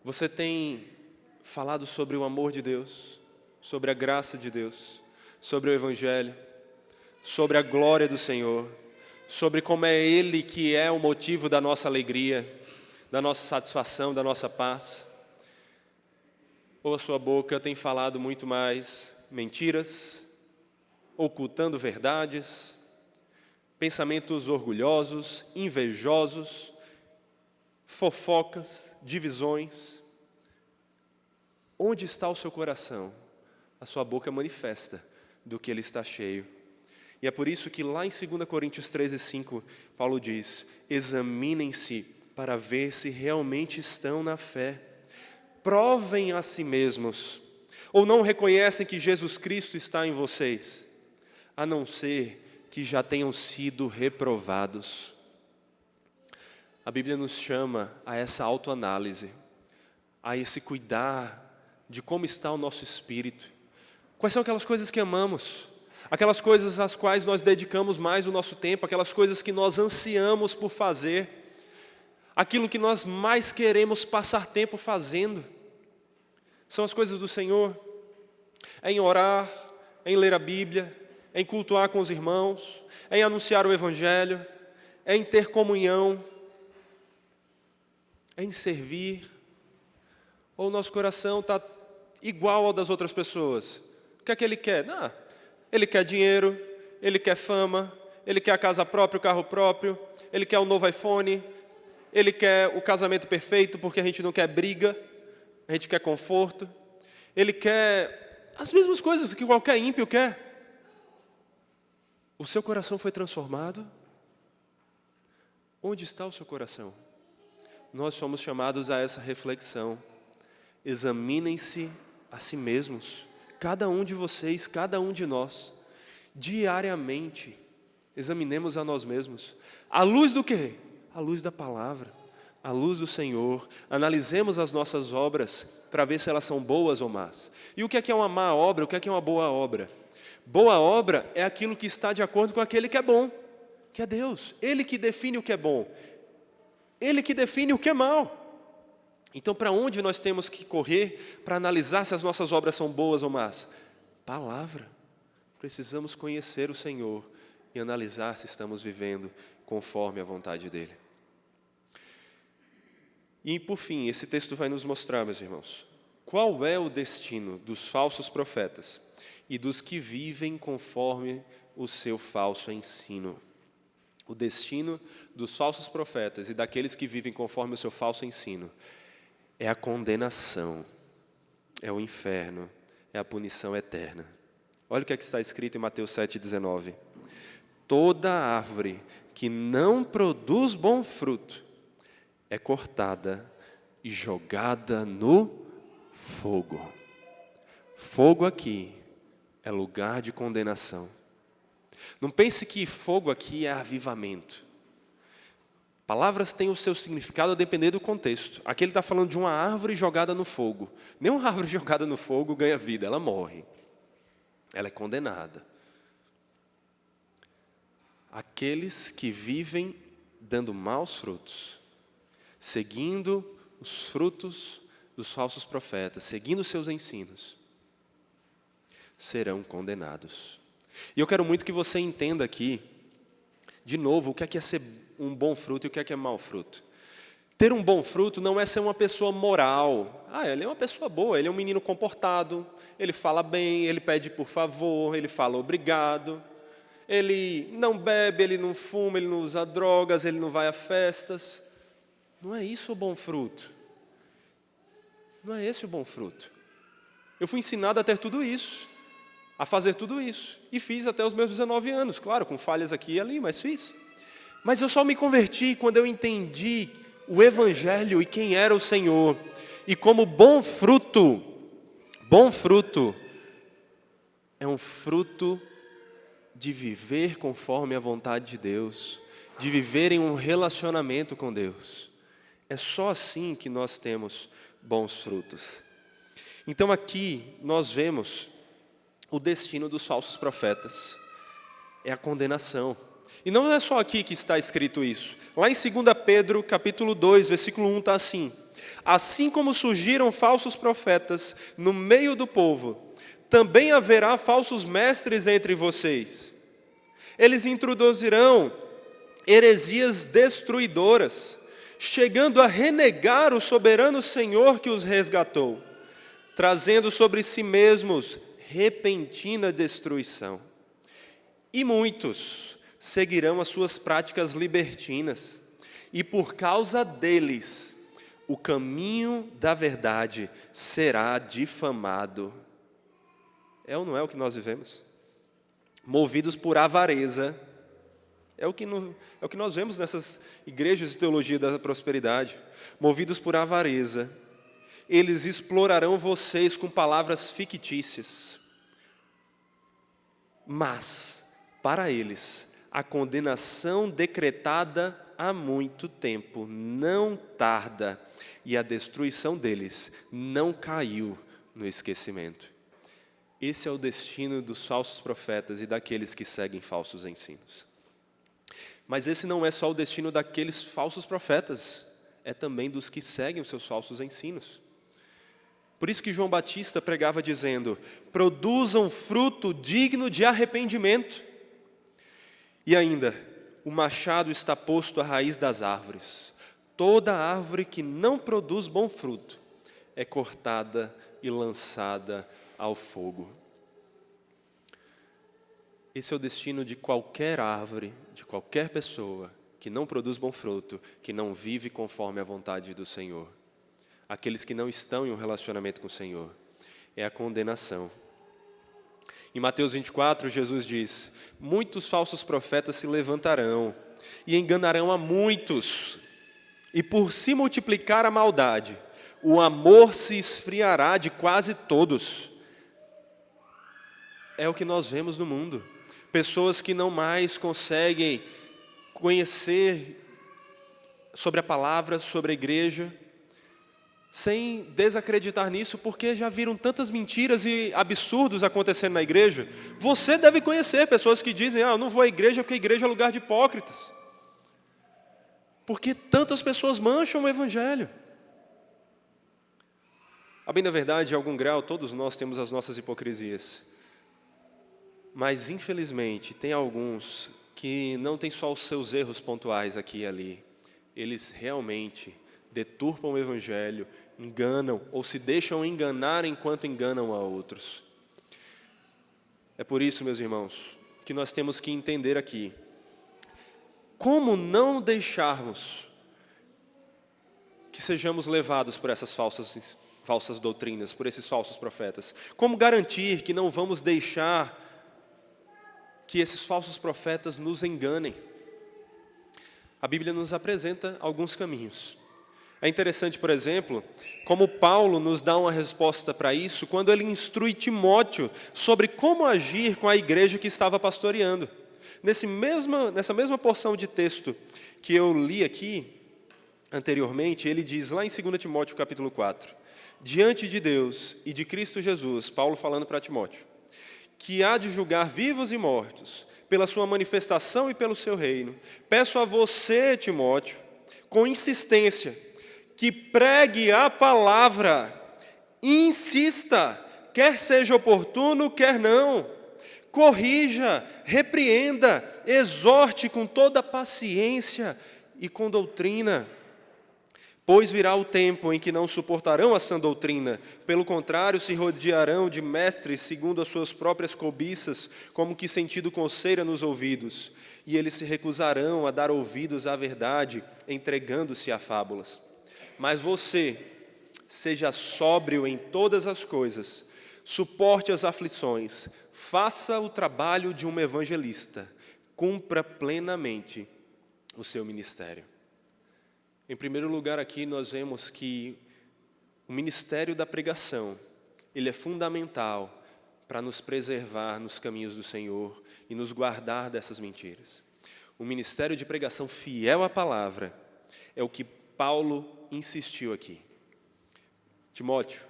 Você tem falado sobre o amor de Deus, sobre a graça de Deus, sobre o Evangelho, sobre a glória do Senhor, sobre como é Ele que é o motivo da nossa alegria, da nossa satisfação, da nossa paz? Ou a sua boca tem falado muito mais mentiras, ocultando verdades, pensamentos orgulhosos, invejosos, fofocas, divisões? Onde está o seu coração? A sua boca manifesta do que ele está cheio. E é por isso que lá em 2 Coríntios 13:5, Paulo diz: examinem-se para ver se realmente estão na fé. Provem a si mesmos. Ou não reconhecem que Jesus Cristo está em vocês, a não ser que já tenham sido reprovados. A Bíblia nos chama a essa autoanálise, a esse cuidar de como está o nosso espírito. Quais são aquelas coisas que amamos? Aquelas coisas às quais nós dedicamos mais o nosso tempo, aquelas coisas que nós ansiamos por fazer, aquilo que nós mais queremos passar tempo fazendo. São as coisas do Senhor, é em orar, é em ler a Bíblia, é em cultuar com os irmãos, é em anunciar o Evangelho, é em ter comunhão, é em servir. Ou o nosso coração está igual ao das outras pessoas? O que é que ele quer? Ele quer dinheiro, ele quer fama, ele quer a casa própria, o carro próprio, ele quer o novo iPhone, ele quer o casamento perfeito porque a gente não quer briga, a gente quer conforto, ele quer as mesmas coisas que qualquer ímpio quer. O seu coração foi transformado? Onde está o seu coração? Nós somos chamados a essa reflexão. Examinem-se a si mesmos, cada um de vocês, cada um de nós, diariamente, examinemos a nós mesmos, à luz do quê? À luz da palavra, à luz do Senhor, analisemos as nossas obras, para ver se elas são boas ou más. E o que é uma má obra, o que é uma boa obra? Boa obra é aquilo que está de acordo com aquele que é bom, que é Deus, Ele que define o que é bom, Ele que define o que é mal. Então, para onde nós temos que correr para analisar se as nossas obras são boas ou más? Palavra. Precisamos conhecer o Senhor e analisar se estamos vivendo conforme a vontade dEle. E, por fim, esse texto vai nos mostrar, meus irmãos, qual é o destino dos falsos profetas e dos que vivem conforme o seu falso ensino. O destino dos falsos profetas e daqueles que vivem conforme o seu falso ensino é a condenação, é o inferno, é a punição eterna. Olha o que está escrito em Mateus 7,19. Toda árvore que não produz bom fruto é cortada e jogada no fogo. Fogo aqui é lugar de condenação. Não pense que fogo aqui é avivamento. Palavras têm o seu significado a depender do contexto. Aqui ele está falando de uma árvore jogada no fogo. Nenhuma árvore jogada no fogo ganha vida, ela morre. Ela é condenada. Aqueles que vivem dando maus frutos, seguindo os frutos dos falsos profetas, seguindo seus ensinos, serão condenados. E eu quero muito que você entenda aqui, de novo, o que é ser um bom fruto e o que é mau fruto. Ter um bom fruto não é ser uma pessoa moral. Ele é uma pessoa boa, ele é um menino comportado, ele fala bem, ele pede por favor, ele fala obrigado, ele não bebe, ele não fuma, ele não usa drogas, ele não vai a festas. Não é isso o bom fruto. Não é esse o bom fruto. Eu fui ensinado a ter tudo isso, a fazer tudo isso, e fiz até os meus 19 anos, claro, com falhas aqui e ali, mas fiz. Mas eu só me converti quando eu entendi o Evangelho e quem era o Senhor. E como bom fruto é um fruto de viver conforme a vontade de Deus, de viver em um relacionamento com Deus. É só assim que nós temos bons frutos. Então aqui nós vemos o destino dos falsos profetas. É a condenação. E não é só aqui que está escrito isso. Lá em 2 Pedro, capítulo 2, versículo 1, está assim: assim como surgiram falsos profetas no meio do povo, também haverá falsos mestres entre vocês. Eles introduzirão heresias destruidoras, chegando a renegar o soberano Senhor que os resgatou, trazendo sobre si mesmos repentina destruição. E muitos seguirão as suas práticas libertinas, e por causa deles, o caminho da verdade será difamado. É ou não é o que nós vivemos? Movidos por avareza, é o que nós vemos nessas igrejas de teologia da prosperidade. Movidos por avareza, eles explorarão vocês com palavras fictícias. Mas, para eles, a condenação decretada há muito tempo não tarda, e a destruição deles não caiu no esquecimento. Esse é o destino dos falsos profetas e daqueles que seguem falsos ensinos. Mas esse não é só o destino daqueles falsos profetas, é também dos que seguem os seus falsos ensinos. Por isso que João Batista pregava dizendo: produzam fruto digno de arrependimento. E ainda, o machado está posto à raiz das árvores. Toda árvore que não produz bom fruto é cortada e lançada ao fogo. Esse é o destino de qualquer árvore, de qualquer pessoa que não produz bom fruto, que não vive conforme a vontade do Senhor. Aqueles que não estão em um relacionamento com o Senhor. É a condenação. Em Mateus 24, Jesus diz: muitos falsos profetas se levantarão e enganarão a muitos. E por se multiplicar a maldade, o amor se esfriará de quase todos. É o que nós vemos no mundo. Pessoas que não mais conseguem conhecer sobre a palavra, sobre a igreja, sem desacreditar nisso, porque já viram tantas mentiras e absurdos acontecendo na igreja. Você deve conhecer pessoas que dizem: eu não vou à igreja porque a igreja é lugar de hipócritas. Porque tantas pessoas mancham o evangelho. A bem da verdade, em algum grau, todos nós temos as nossas hipocrisias. Mas, infelizmente, tem alguns que não têm só os seus erros pontuais aqui e ali. Eles realmente deturpam o evangelho, enganam ou se deixam enganar enquanto enganam a outros. É por isso, meus irmãos, que nós temos que entender aqui como não deixarmos que sejamos levados por essas falsas doutrinas, por esses falsos profetas. Como garantir que não vamos deixar que esses falsos profetas nos enganem? A Bíblia nos apresenta alguns caminhos. É interessante, por exemplo, como Paulo nos dá uma resposta para isso quando ele instrui Timóteo sobre como agir com a igreja que estava pastoreando. Nessa mesma porção de texto que eu li aqui anteriormente, ele diz lá em 2 Timóteo capítulo 4, diante de Deus e de Cristo Jesus, Paulo falando para Timóteo, que há de julgar vivos e mortos, pela sua manifestação e pelo seu reino. Peço a você, Timóteo, com insistência, que pregue a palavra, insista, quer seja oportuno, quer não. Corrija, repreenda, exorte com toda paciência e com doutrina. Pois virá o tempo em que não suportarão a sã doutrina, pelo contrário, se rodearão de mestres segundo as suas próprias cobiças, como que sentindo coceira nos ouvidos, e eles se recusarão a dar ouvidos à verdade, entregando-se a fábulas. Mas você, seja sóbrio em todas as coisas, suporte as aflições, faça o trabalho de um evangelista, cumpra plenamente o seu ministério. Em primeiro lugar, aqui nós vemos que o ministério da pregação, ele é fundamental para nos preservar nos caminhos do Senhor e nos guardar dessas mentiras. O ministério de pregação fiel à palavra é o que Paulo insistiu aqui. Timóteo,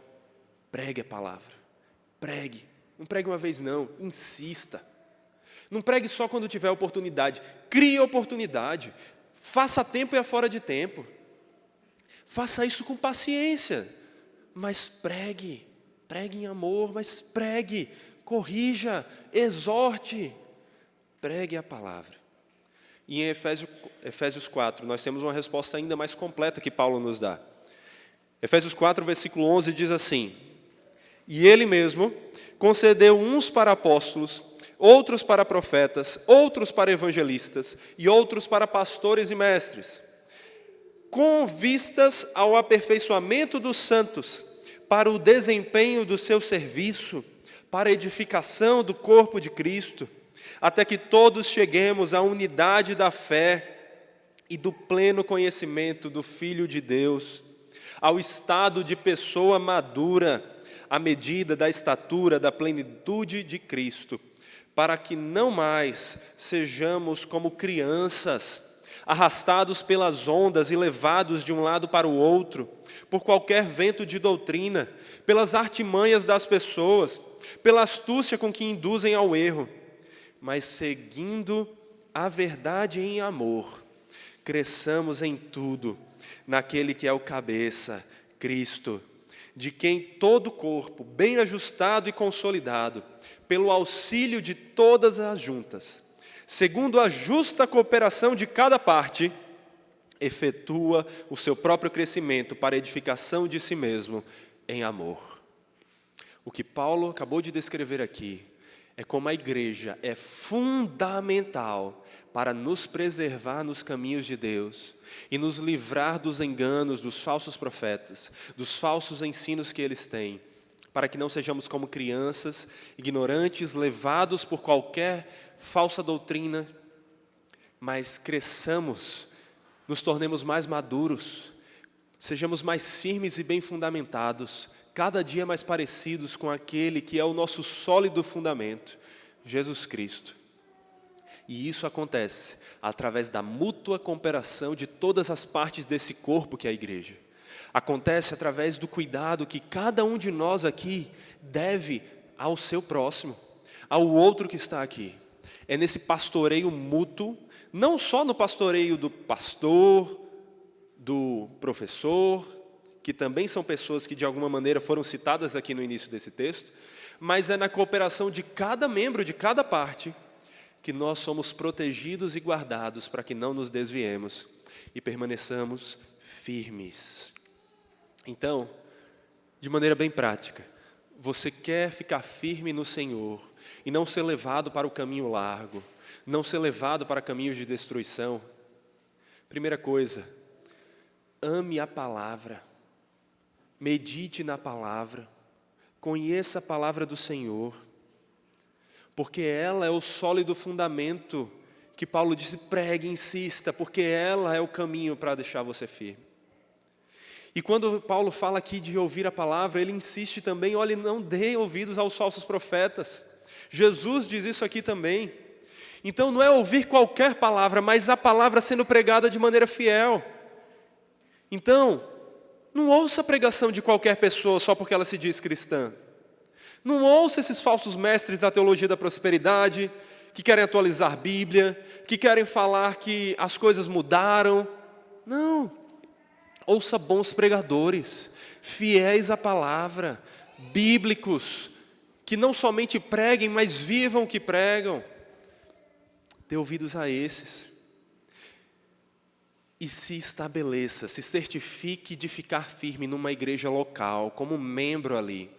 pregue a palavra, pregue. Não pregue uma vez não, insista. Não pregue só quando tiver oportunidade, crie oportunidade. Faça a tempo e a fora de tempo. Faça isso com paciência, mas pregue em amor, mas pregue, corrija, exorte, pregue a palavra. E em Efésios 4, nós temos uma resposta ainda mais completa que Paulo nos dá. Efésios 4, versículo 11 diz assim: e ele mesmo concedeu uns para apóstolos, outros para profetas, outros para evangelistas e outros para pastores e mestres, com vistas ao aperfeiçoamento dos santos, para o desempenho do seu serviço, para a edificação do corpo de Cristo, até que todos cheguemos à unidade da fé e do pleno conhecimento do Filho de Deus, ao estado de pessoa madura, à medida da estatura da plenitude de Cristo, para que não mais sejamos como crianças, arrastados pelas ondas e levados de um lado para o outro, por qualquer vento de doutrina, pelas artimanhas das pessoas, pela astúcia com que induzem ao erro, mas seguindo a verdade em amor, cresçamos em tudo, naquele que é o cabeça, Cristo, de quem todo o corpo, bem ajustado e consolidado, pelo auxílio de todas as juntas, segundo a justa cooperação de cada parte, efetua o seu próprio crescimento para a edificação de si mesmo em amor. O que Paulo acabou de descrever aqui é como a igreja é fundamental para nos preservar nos caminhos de Deus e nos livrar dos enganos dos falsos profetas, dos falsos ensinos que eles têm, para que não sejamos como crianças, ignorantes, levados por qualquer falsa doutrina, mas cresçamos, nos tornemos mais maduros, sejamos mais firmes e bem fundamentados, cada dia mais parecidos com aquele que é o nosso sólido fundamento, Jesus Cristo. E isso acontece através da mútua cooperação de todas as partes desse corpo que é a igreja. Acontece através do cuidado que cada um de nós aqui deve ao seu próximo, ao outro que está aqui. É nesse pastoreio mútuo, não só no pastoreio do pastor, do professor, que também são pessoas que de alguma maneira foram citadas aqui no início desse texto, mas é na cooperação de cada membro, de cada parte, que nós somos protegidos e guardados para que não nos desviemos e permaneçamos firmes. Então, de maneira bem prática, você quer ficar firme no Senhor e não ser levado para o caminho largo, não ser levado para caminhos de destruição? Primeira coisa, ame a palavra, medite na palavra, conheça a palavra do Senhor, porque ela é o sólido fundamento que Paulo disse, pregue, insista, porque ela é o caminho para deixar você firme. E quando Paulo fala aqui de ouvir a palavra, ele insiste também, olha, não dê ouvidos aos falsos profetas. Jesus diz isso aqui também. Então não é ouvir qualquer palavra, mas a palavra sendo pregada de maneira fiel. Então, não ouça a pregação de qualquer pessoa só porque ela se diz cristã. Não ouça esses falsos mestres da teologia da prosperidade, que querem atualizar a Bíblia, que querem falar que as coisas mudaram. Não. Ouça bons pregadores, fiéis à palavra, bíblicos, que não somente preguem, mas vivam o que pregam. Dê ouvidos a esses. E se estabeleça, se certifique de ficar firme numa igreja local, como membro ali.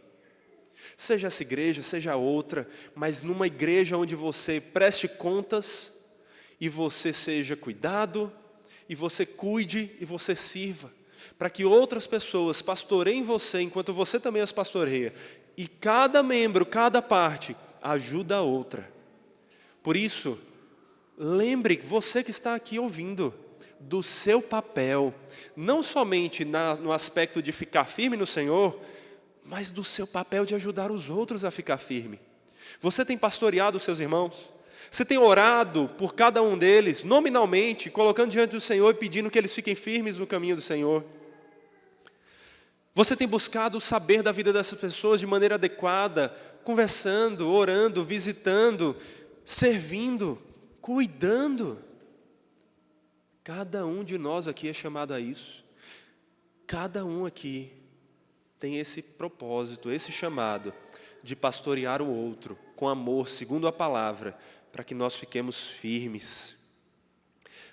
Seja essa igreja, seja outra, mas numa igreja onde você preste contas, e você seja cuidado, e você cuide, e você sirva, para que outras pessoas pastoreiem você, enquanto você também as pastoreia. E cada membro, cada parte, ajuda a outra. Por isso, lembre, você que está aqui ouvindo, do seu papel, não somente no aspecto de ficar firme no Senhor, mas do seu papel de ajudar os outros a ficar firme. Você tem pastoreado os seus irmãos? Você tem orado por cada um deles, nominalmente, colocando diante do Senhor e pedindo que eles fiquem firmes no caminho do Senhor? Você tem buscado saber da vida dessas pessoas de maneira adequada, conversando, orando, visitando, servindo, cuidando? Cada um de nós aqui é chamado a isso. Cada um aqui tem esse propósito, esse chamado de pastorear o outro com amor, segundo a palavra, para que nós fiquemos firmes.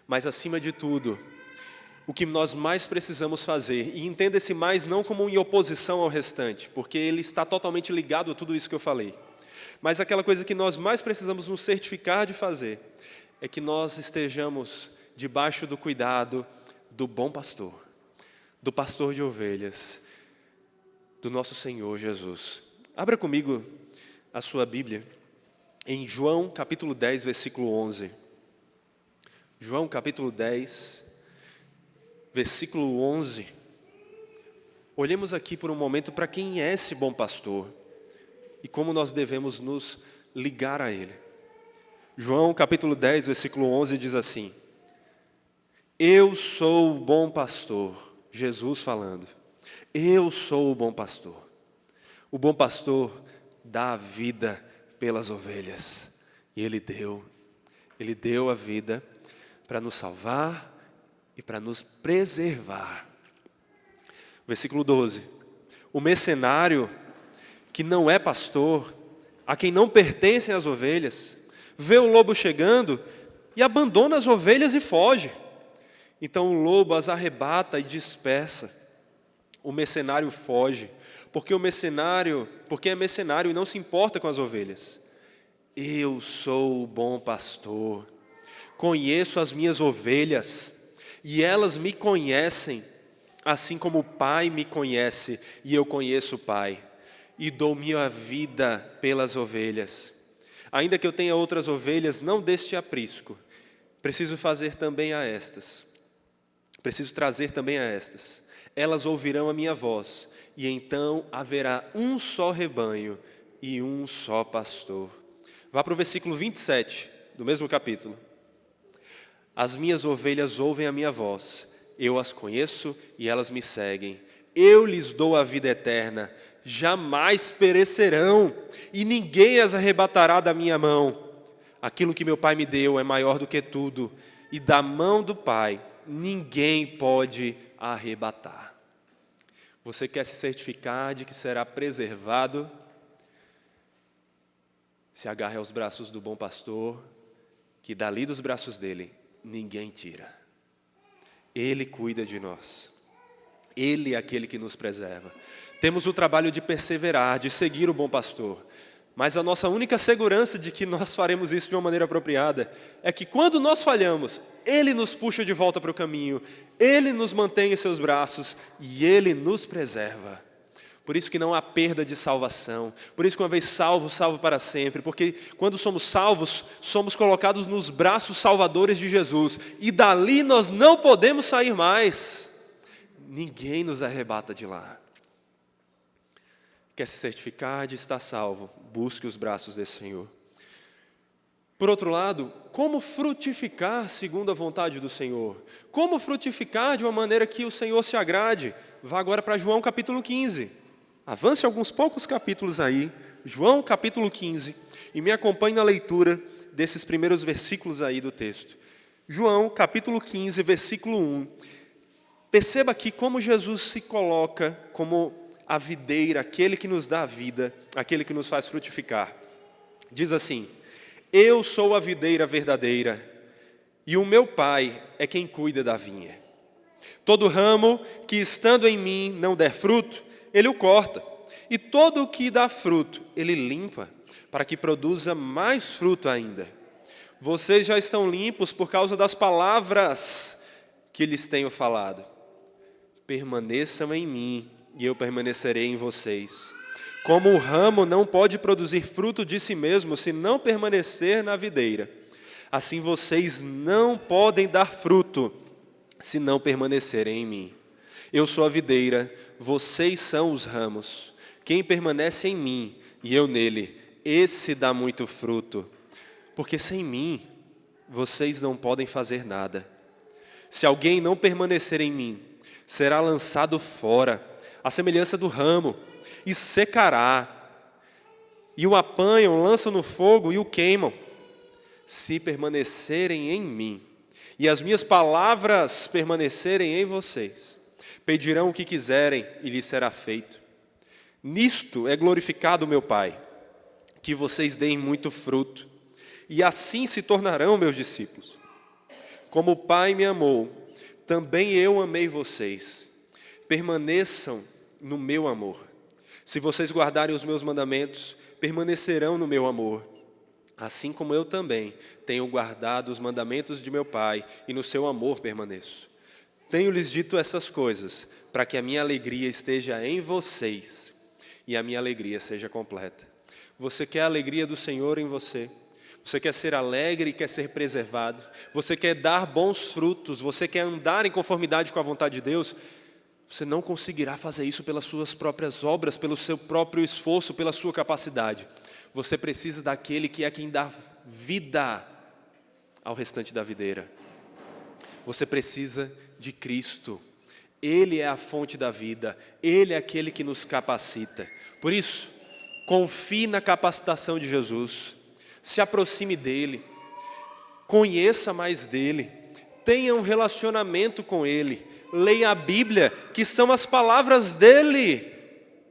Mas acima de tudo, o que nós mais precisamos fazer, e entenda esse mais não como em oposição ao restante, porque ele está totalmente ligado a tudo isso que eu falei, mas aquela coisa que nós mais precisamos nos certificar de fazer, é que nós estejamos debaixo do cuidado do bom pastor, do pastor de ovelhas, do nosso Senhor Jesus. Abra comigo a sua Bíblia em João capítulo 10, versículo 11. João capítulo 10, versículo 11. Olhemos aqui por um momento para quem é esse bom pastor e como nós devemos nos ligar a ele. João capítulo 10, versículo 11 diz assim: eu sou o bom pastor, Jesus falando, eu sou o bom pastor. O bom pastor dá a vida pelas ovelhas. E Ele deu a vida para nos salvar e para nos preservar. Versículo 12. O mercenário, que não é pastor, a quem não pertencem as ovelhas, vê o lobo chegando e abandona as ovelhas e foge. Então o lobo as arrebata e dispersa. O mercenário foge, porque é mercenário e não se importa com as ovelhas. Eu sou o bom pastor, conheço as minhas ovelhas, e elas me conhecem, assim como o Pai me conhece, e eu conheço o Pai, e dou minha vida pelas ovelhas. Ainda que eu tenha outras ovelhas, não deste aprisco, preciso trazer também a estas. Elas ouvirão a minha voz, e então haverá um só rebanho e um só pastor. Vá para o versículo 27 do mesmo capítulo. As minhas ovelhas ouvem a minha voz, eu as conheço e elas me seguem. Eu lhes dou a vida eterna, jamais perecerão, e ninguém as arrebatará da minha mão. Aquilo que meu Pai me deu é maior do que tudo, e da mão do Pai ninguém pode arrebatar. Você quer se certificar de que será preservado? Se agarre aos braços do bom pastor, que dali dos braços dele ninguém tira. Ele cuida de nós. Ele é aquele que nos preserva. Temos o trabalho de perseverar, de seguir o bom pastor. Mas a nossa única segurança de que nós faremos isso de uma maneira apropriada é que quando nós falhamos, Ele nos puxa de volta para o caminho, Ele nos mantém em seus braços e Ele nos preserva. Por isso que não há perda de salvação. Por isso que uma vez salvo, salvo para sempre. Porque quando somos salvos, somos colocados nos braços salvadores de Jesus. E dali nós não podemos sair mais. Ninguém nos arrebata de lá. Quer se certificar de estar salvo? Busque os braços desse Senhor. Por outro lado, como frutificar segundo a vontade do Senhor? Como frutificar de uma maneira que o Senhor se agrade? Vá agora para João capítulo 15. Avance alguns poucos capítulos aí. João capítulo 15. E me acompanhe na leitura desses primeiros versículos aí do texto. João capítulo 15, versículo 1. Perceba aqui como Jesus se coloca como a videira, aquele que nos dá a vida, aquele que nos faz frutificar. Diz assim: eu sou a videira verdadeira, e o meu Pai é quem cuida da vinha. Todo ramo que estando em mim não der fruto, Ele o corta. E todo o que dá fruto, Ele limpa, para que produza mais fruto ainda. Vocês já estão limpos por causa das palavras que lhes tenho falado. Permaneçam em mim, e eu permanecerei em vocês. Como o ramo não pode produzir fruto de si mesmo, se não permanecer na videira, assim vocês não podem dar fruto, se não permanecerem em mim. Eu sou a videira, vocês são os ramos. Quem permanece em mim e eu nele, esse dá muito fruto. Porque sem mim, vocês não podem fazer nada. Se alguém não permanecer em mim, será lançado fora, à semelhança do ramo, e secará. E o apanham, lançam no fogo e o queimam. Se permanecerem em mim, e as minhas palavras permanecerem em vocês, pedirão o que quiserem e lhes será feito. Nisto é glorificado o meu Pai, que vocês deem muito fruto, e assim se tornarão meus discípulos. Como o Pai me amou, também eu amei vocês. Permaneçam no meu amor. Se vocês guardarem os meus mandamentos, permanecerão no meu amor. Assim como eu também tenho guardado os mandamentos de meu Pai, e no seu amor permaneço. Tenho-lhes dito essas coisas, para que a minha alegria esteja em vocês, e a minha alegria seja completa. Você quer a alegria do Senhor em você? Você quer ser alegre e quer ser preservado? Você quer dar bons frutos? Você quer andar em conformidade com a vontade de Deus? Você não conseguirá fazer isso pelas suas próprias obras, pelo seu próprio esforço, pela sua capacidade. Você precisa daquele que é quem dá vida ao restante da videira. Você precisa de Cristo. Ele é a fonte da vida. Ele é aquele que nos capacita. Por isso, confie na capacitação de Jesus. Se aproxime dele. Conheça mais dele. Tenha um relacionamento com ele. Leia a Bíblia, que são as palavras dele,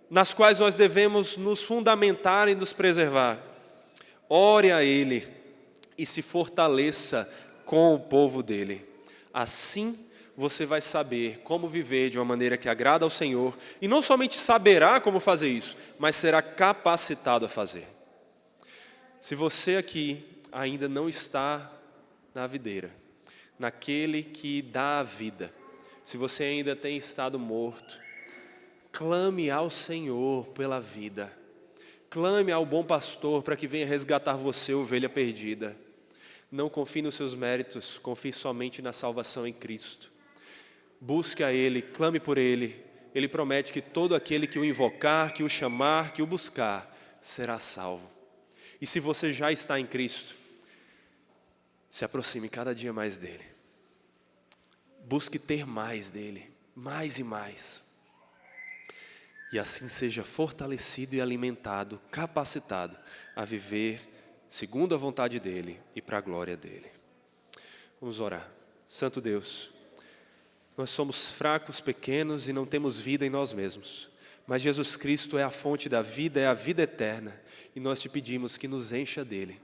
nas quais nós devemos nos fundamentar e nos preservar. Ore a Ele e se fortaleça com o povo dEle. Assim você vai saber como viver de uma maneira que agrada ao Senhor, e não somente saberá como fazer isso, mas será capacitado a fazer. Se você aqui ainda não está na videira, naquele que dá a vida, se você ainda tem estado morto, clame ao Senhor pela vida. Clame ao bom pastor para que venha resgatar você, ovelha perdida. Não confie nos seus méritos, confie somente na salvação em Cristo. Busque a Ele, clame por Ele. Ele promete que todo aquele que o invocar, que o chamar, que o buscar, será salvo. E se você já está em Cristo, se aproxime cada dia mais dEle. Busque ter mais dEle, mais e mais. E assim seja fortalecido e alimentado, capacitado a viver segundo a vontade dEle e para a glória dEle. Vamos orar. Santo Deus, nós somos fracos, pequenos e não temos vida em nós mesmos. Mas Jesus Cristo é a fonte da vida, é a vida eterna. E nós te pedimos que nos encha dEle.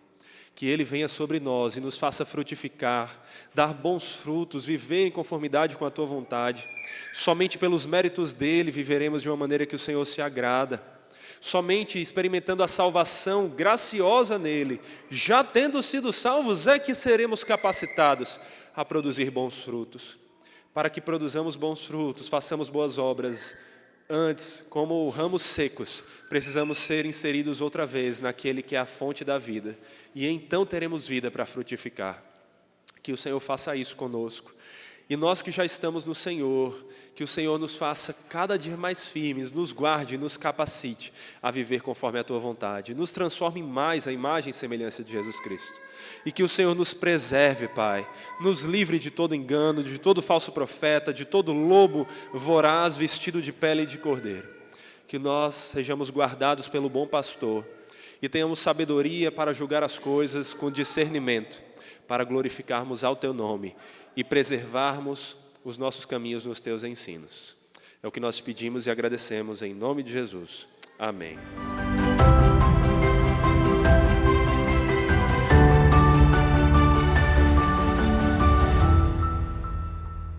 Que Ele venha sobre nós e nos faça frutificar, dar bons frutos, viver em conformidade com a Tua vontade. Somente pelos méritos dEle viveremos de uma maneira que o Senhor se agrada. Somente experimentando a salvação graciosa nele, já tendo sido salvos, é que seremos capacitados a produzir bons frutos. Para que produzamos bons frutos, façamos boas obras. Antes, como ramos secos, precisamos ser inseridos outra vez naquele que é a fonte da vida. E então teremos vida para frutificar. Que o Senhor faça isso conosco. E nós que já estamos no Senhor, que o Senhor nos faça cada dia mais firmes, nos guarde e nos capacite a viver conforme a Tua vontade. Nos transforme mais à imagem e semelhança de Jesus Cristo. E que o Senhor nos preserve, Pai, nos livre de todo engano, de todo falso profeta, de todo lobo voraz vestido de pele de cordeiro. Que nós sejamos guardados pelo bom pastor e tenhamos sabedoria para julgar as coisas com discernimento, para glorificarmos ao Teu nome e preservarmos os nossos caminhos nos teus ensinos. É o que nós te pedimos e agradecemos em nome de Jesus. Amém.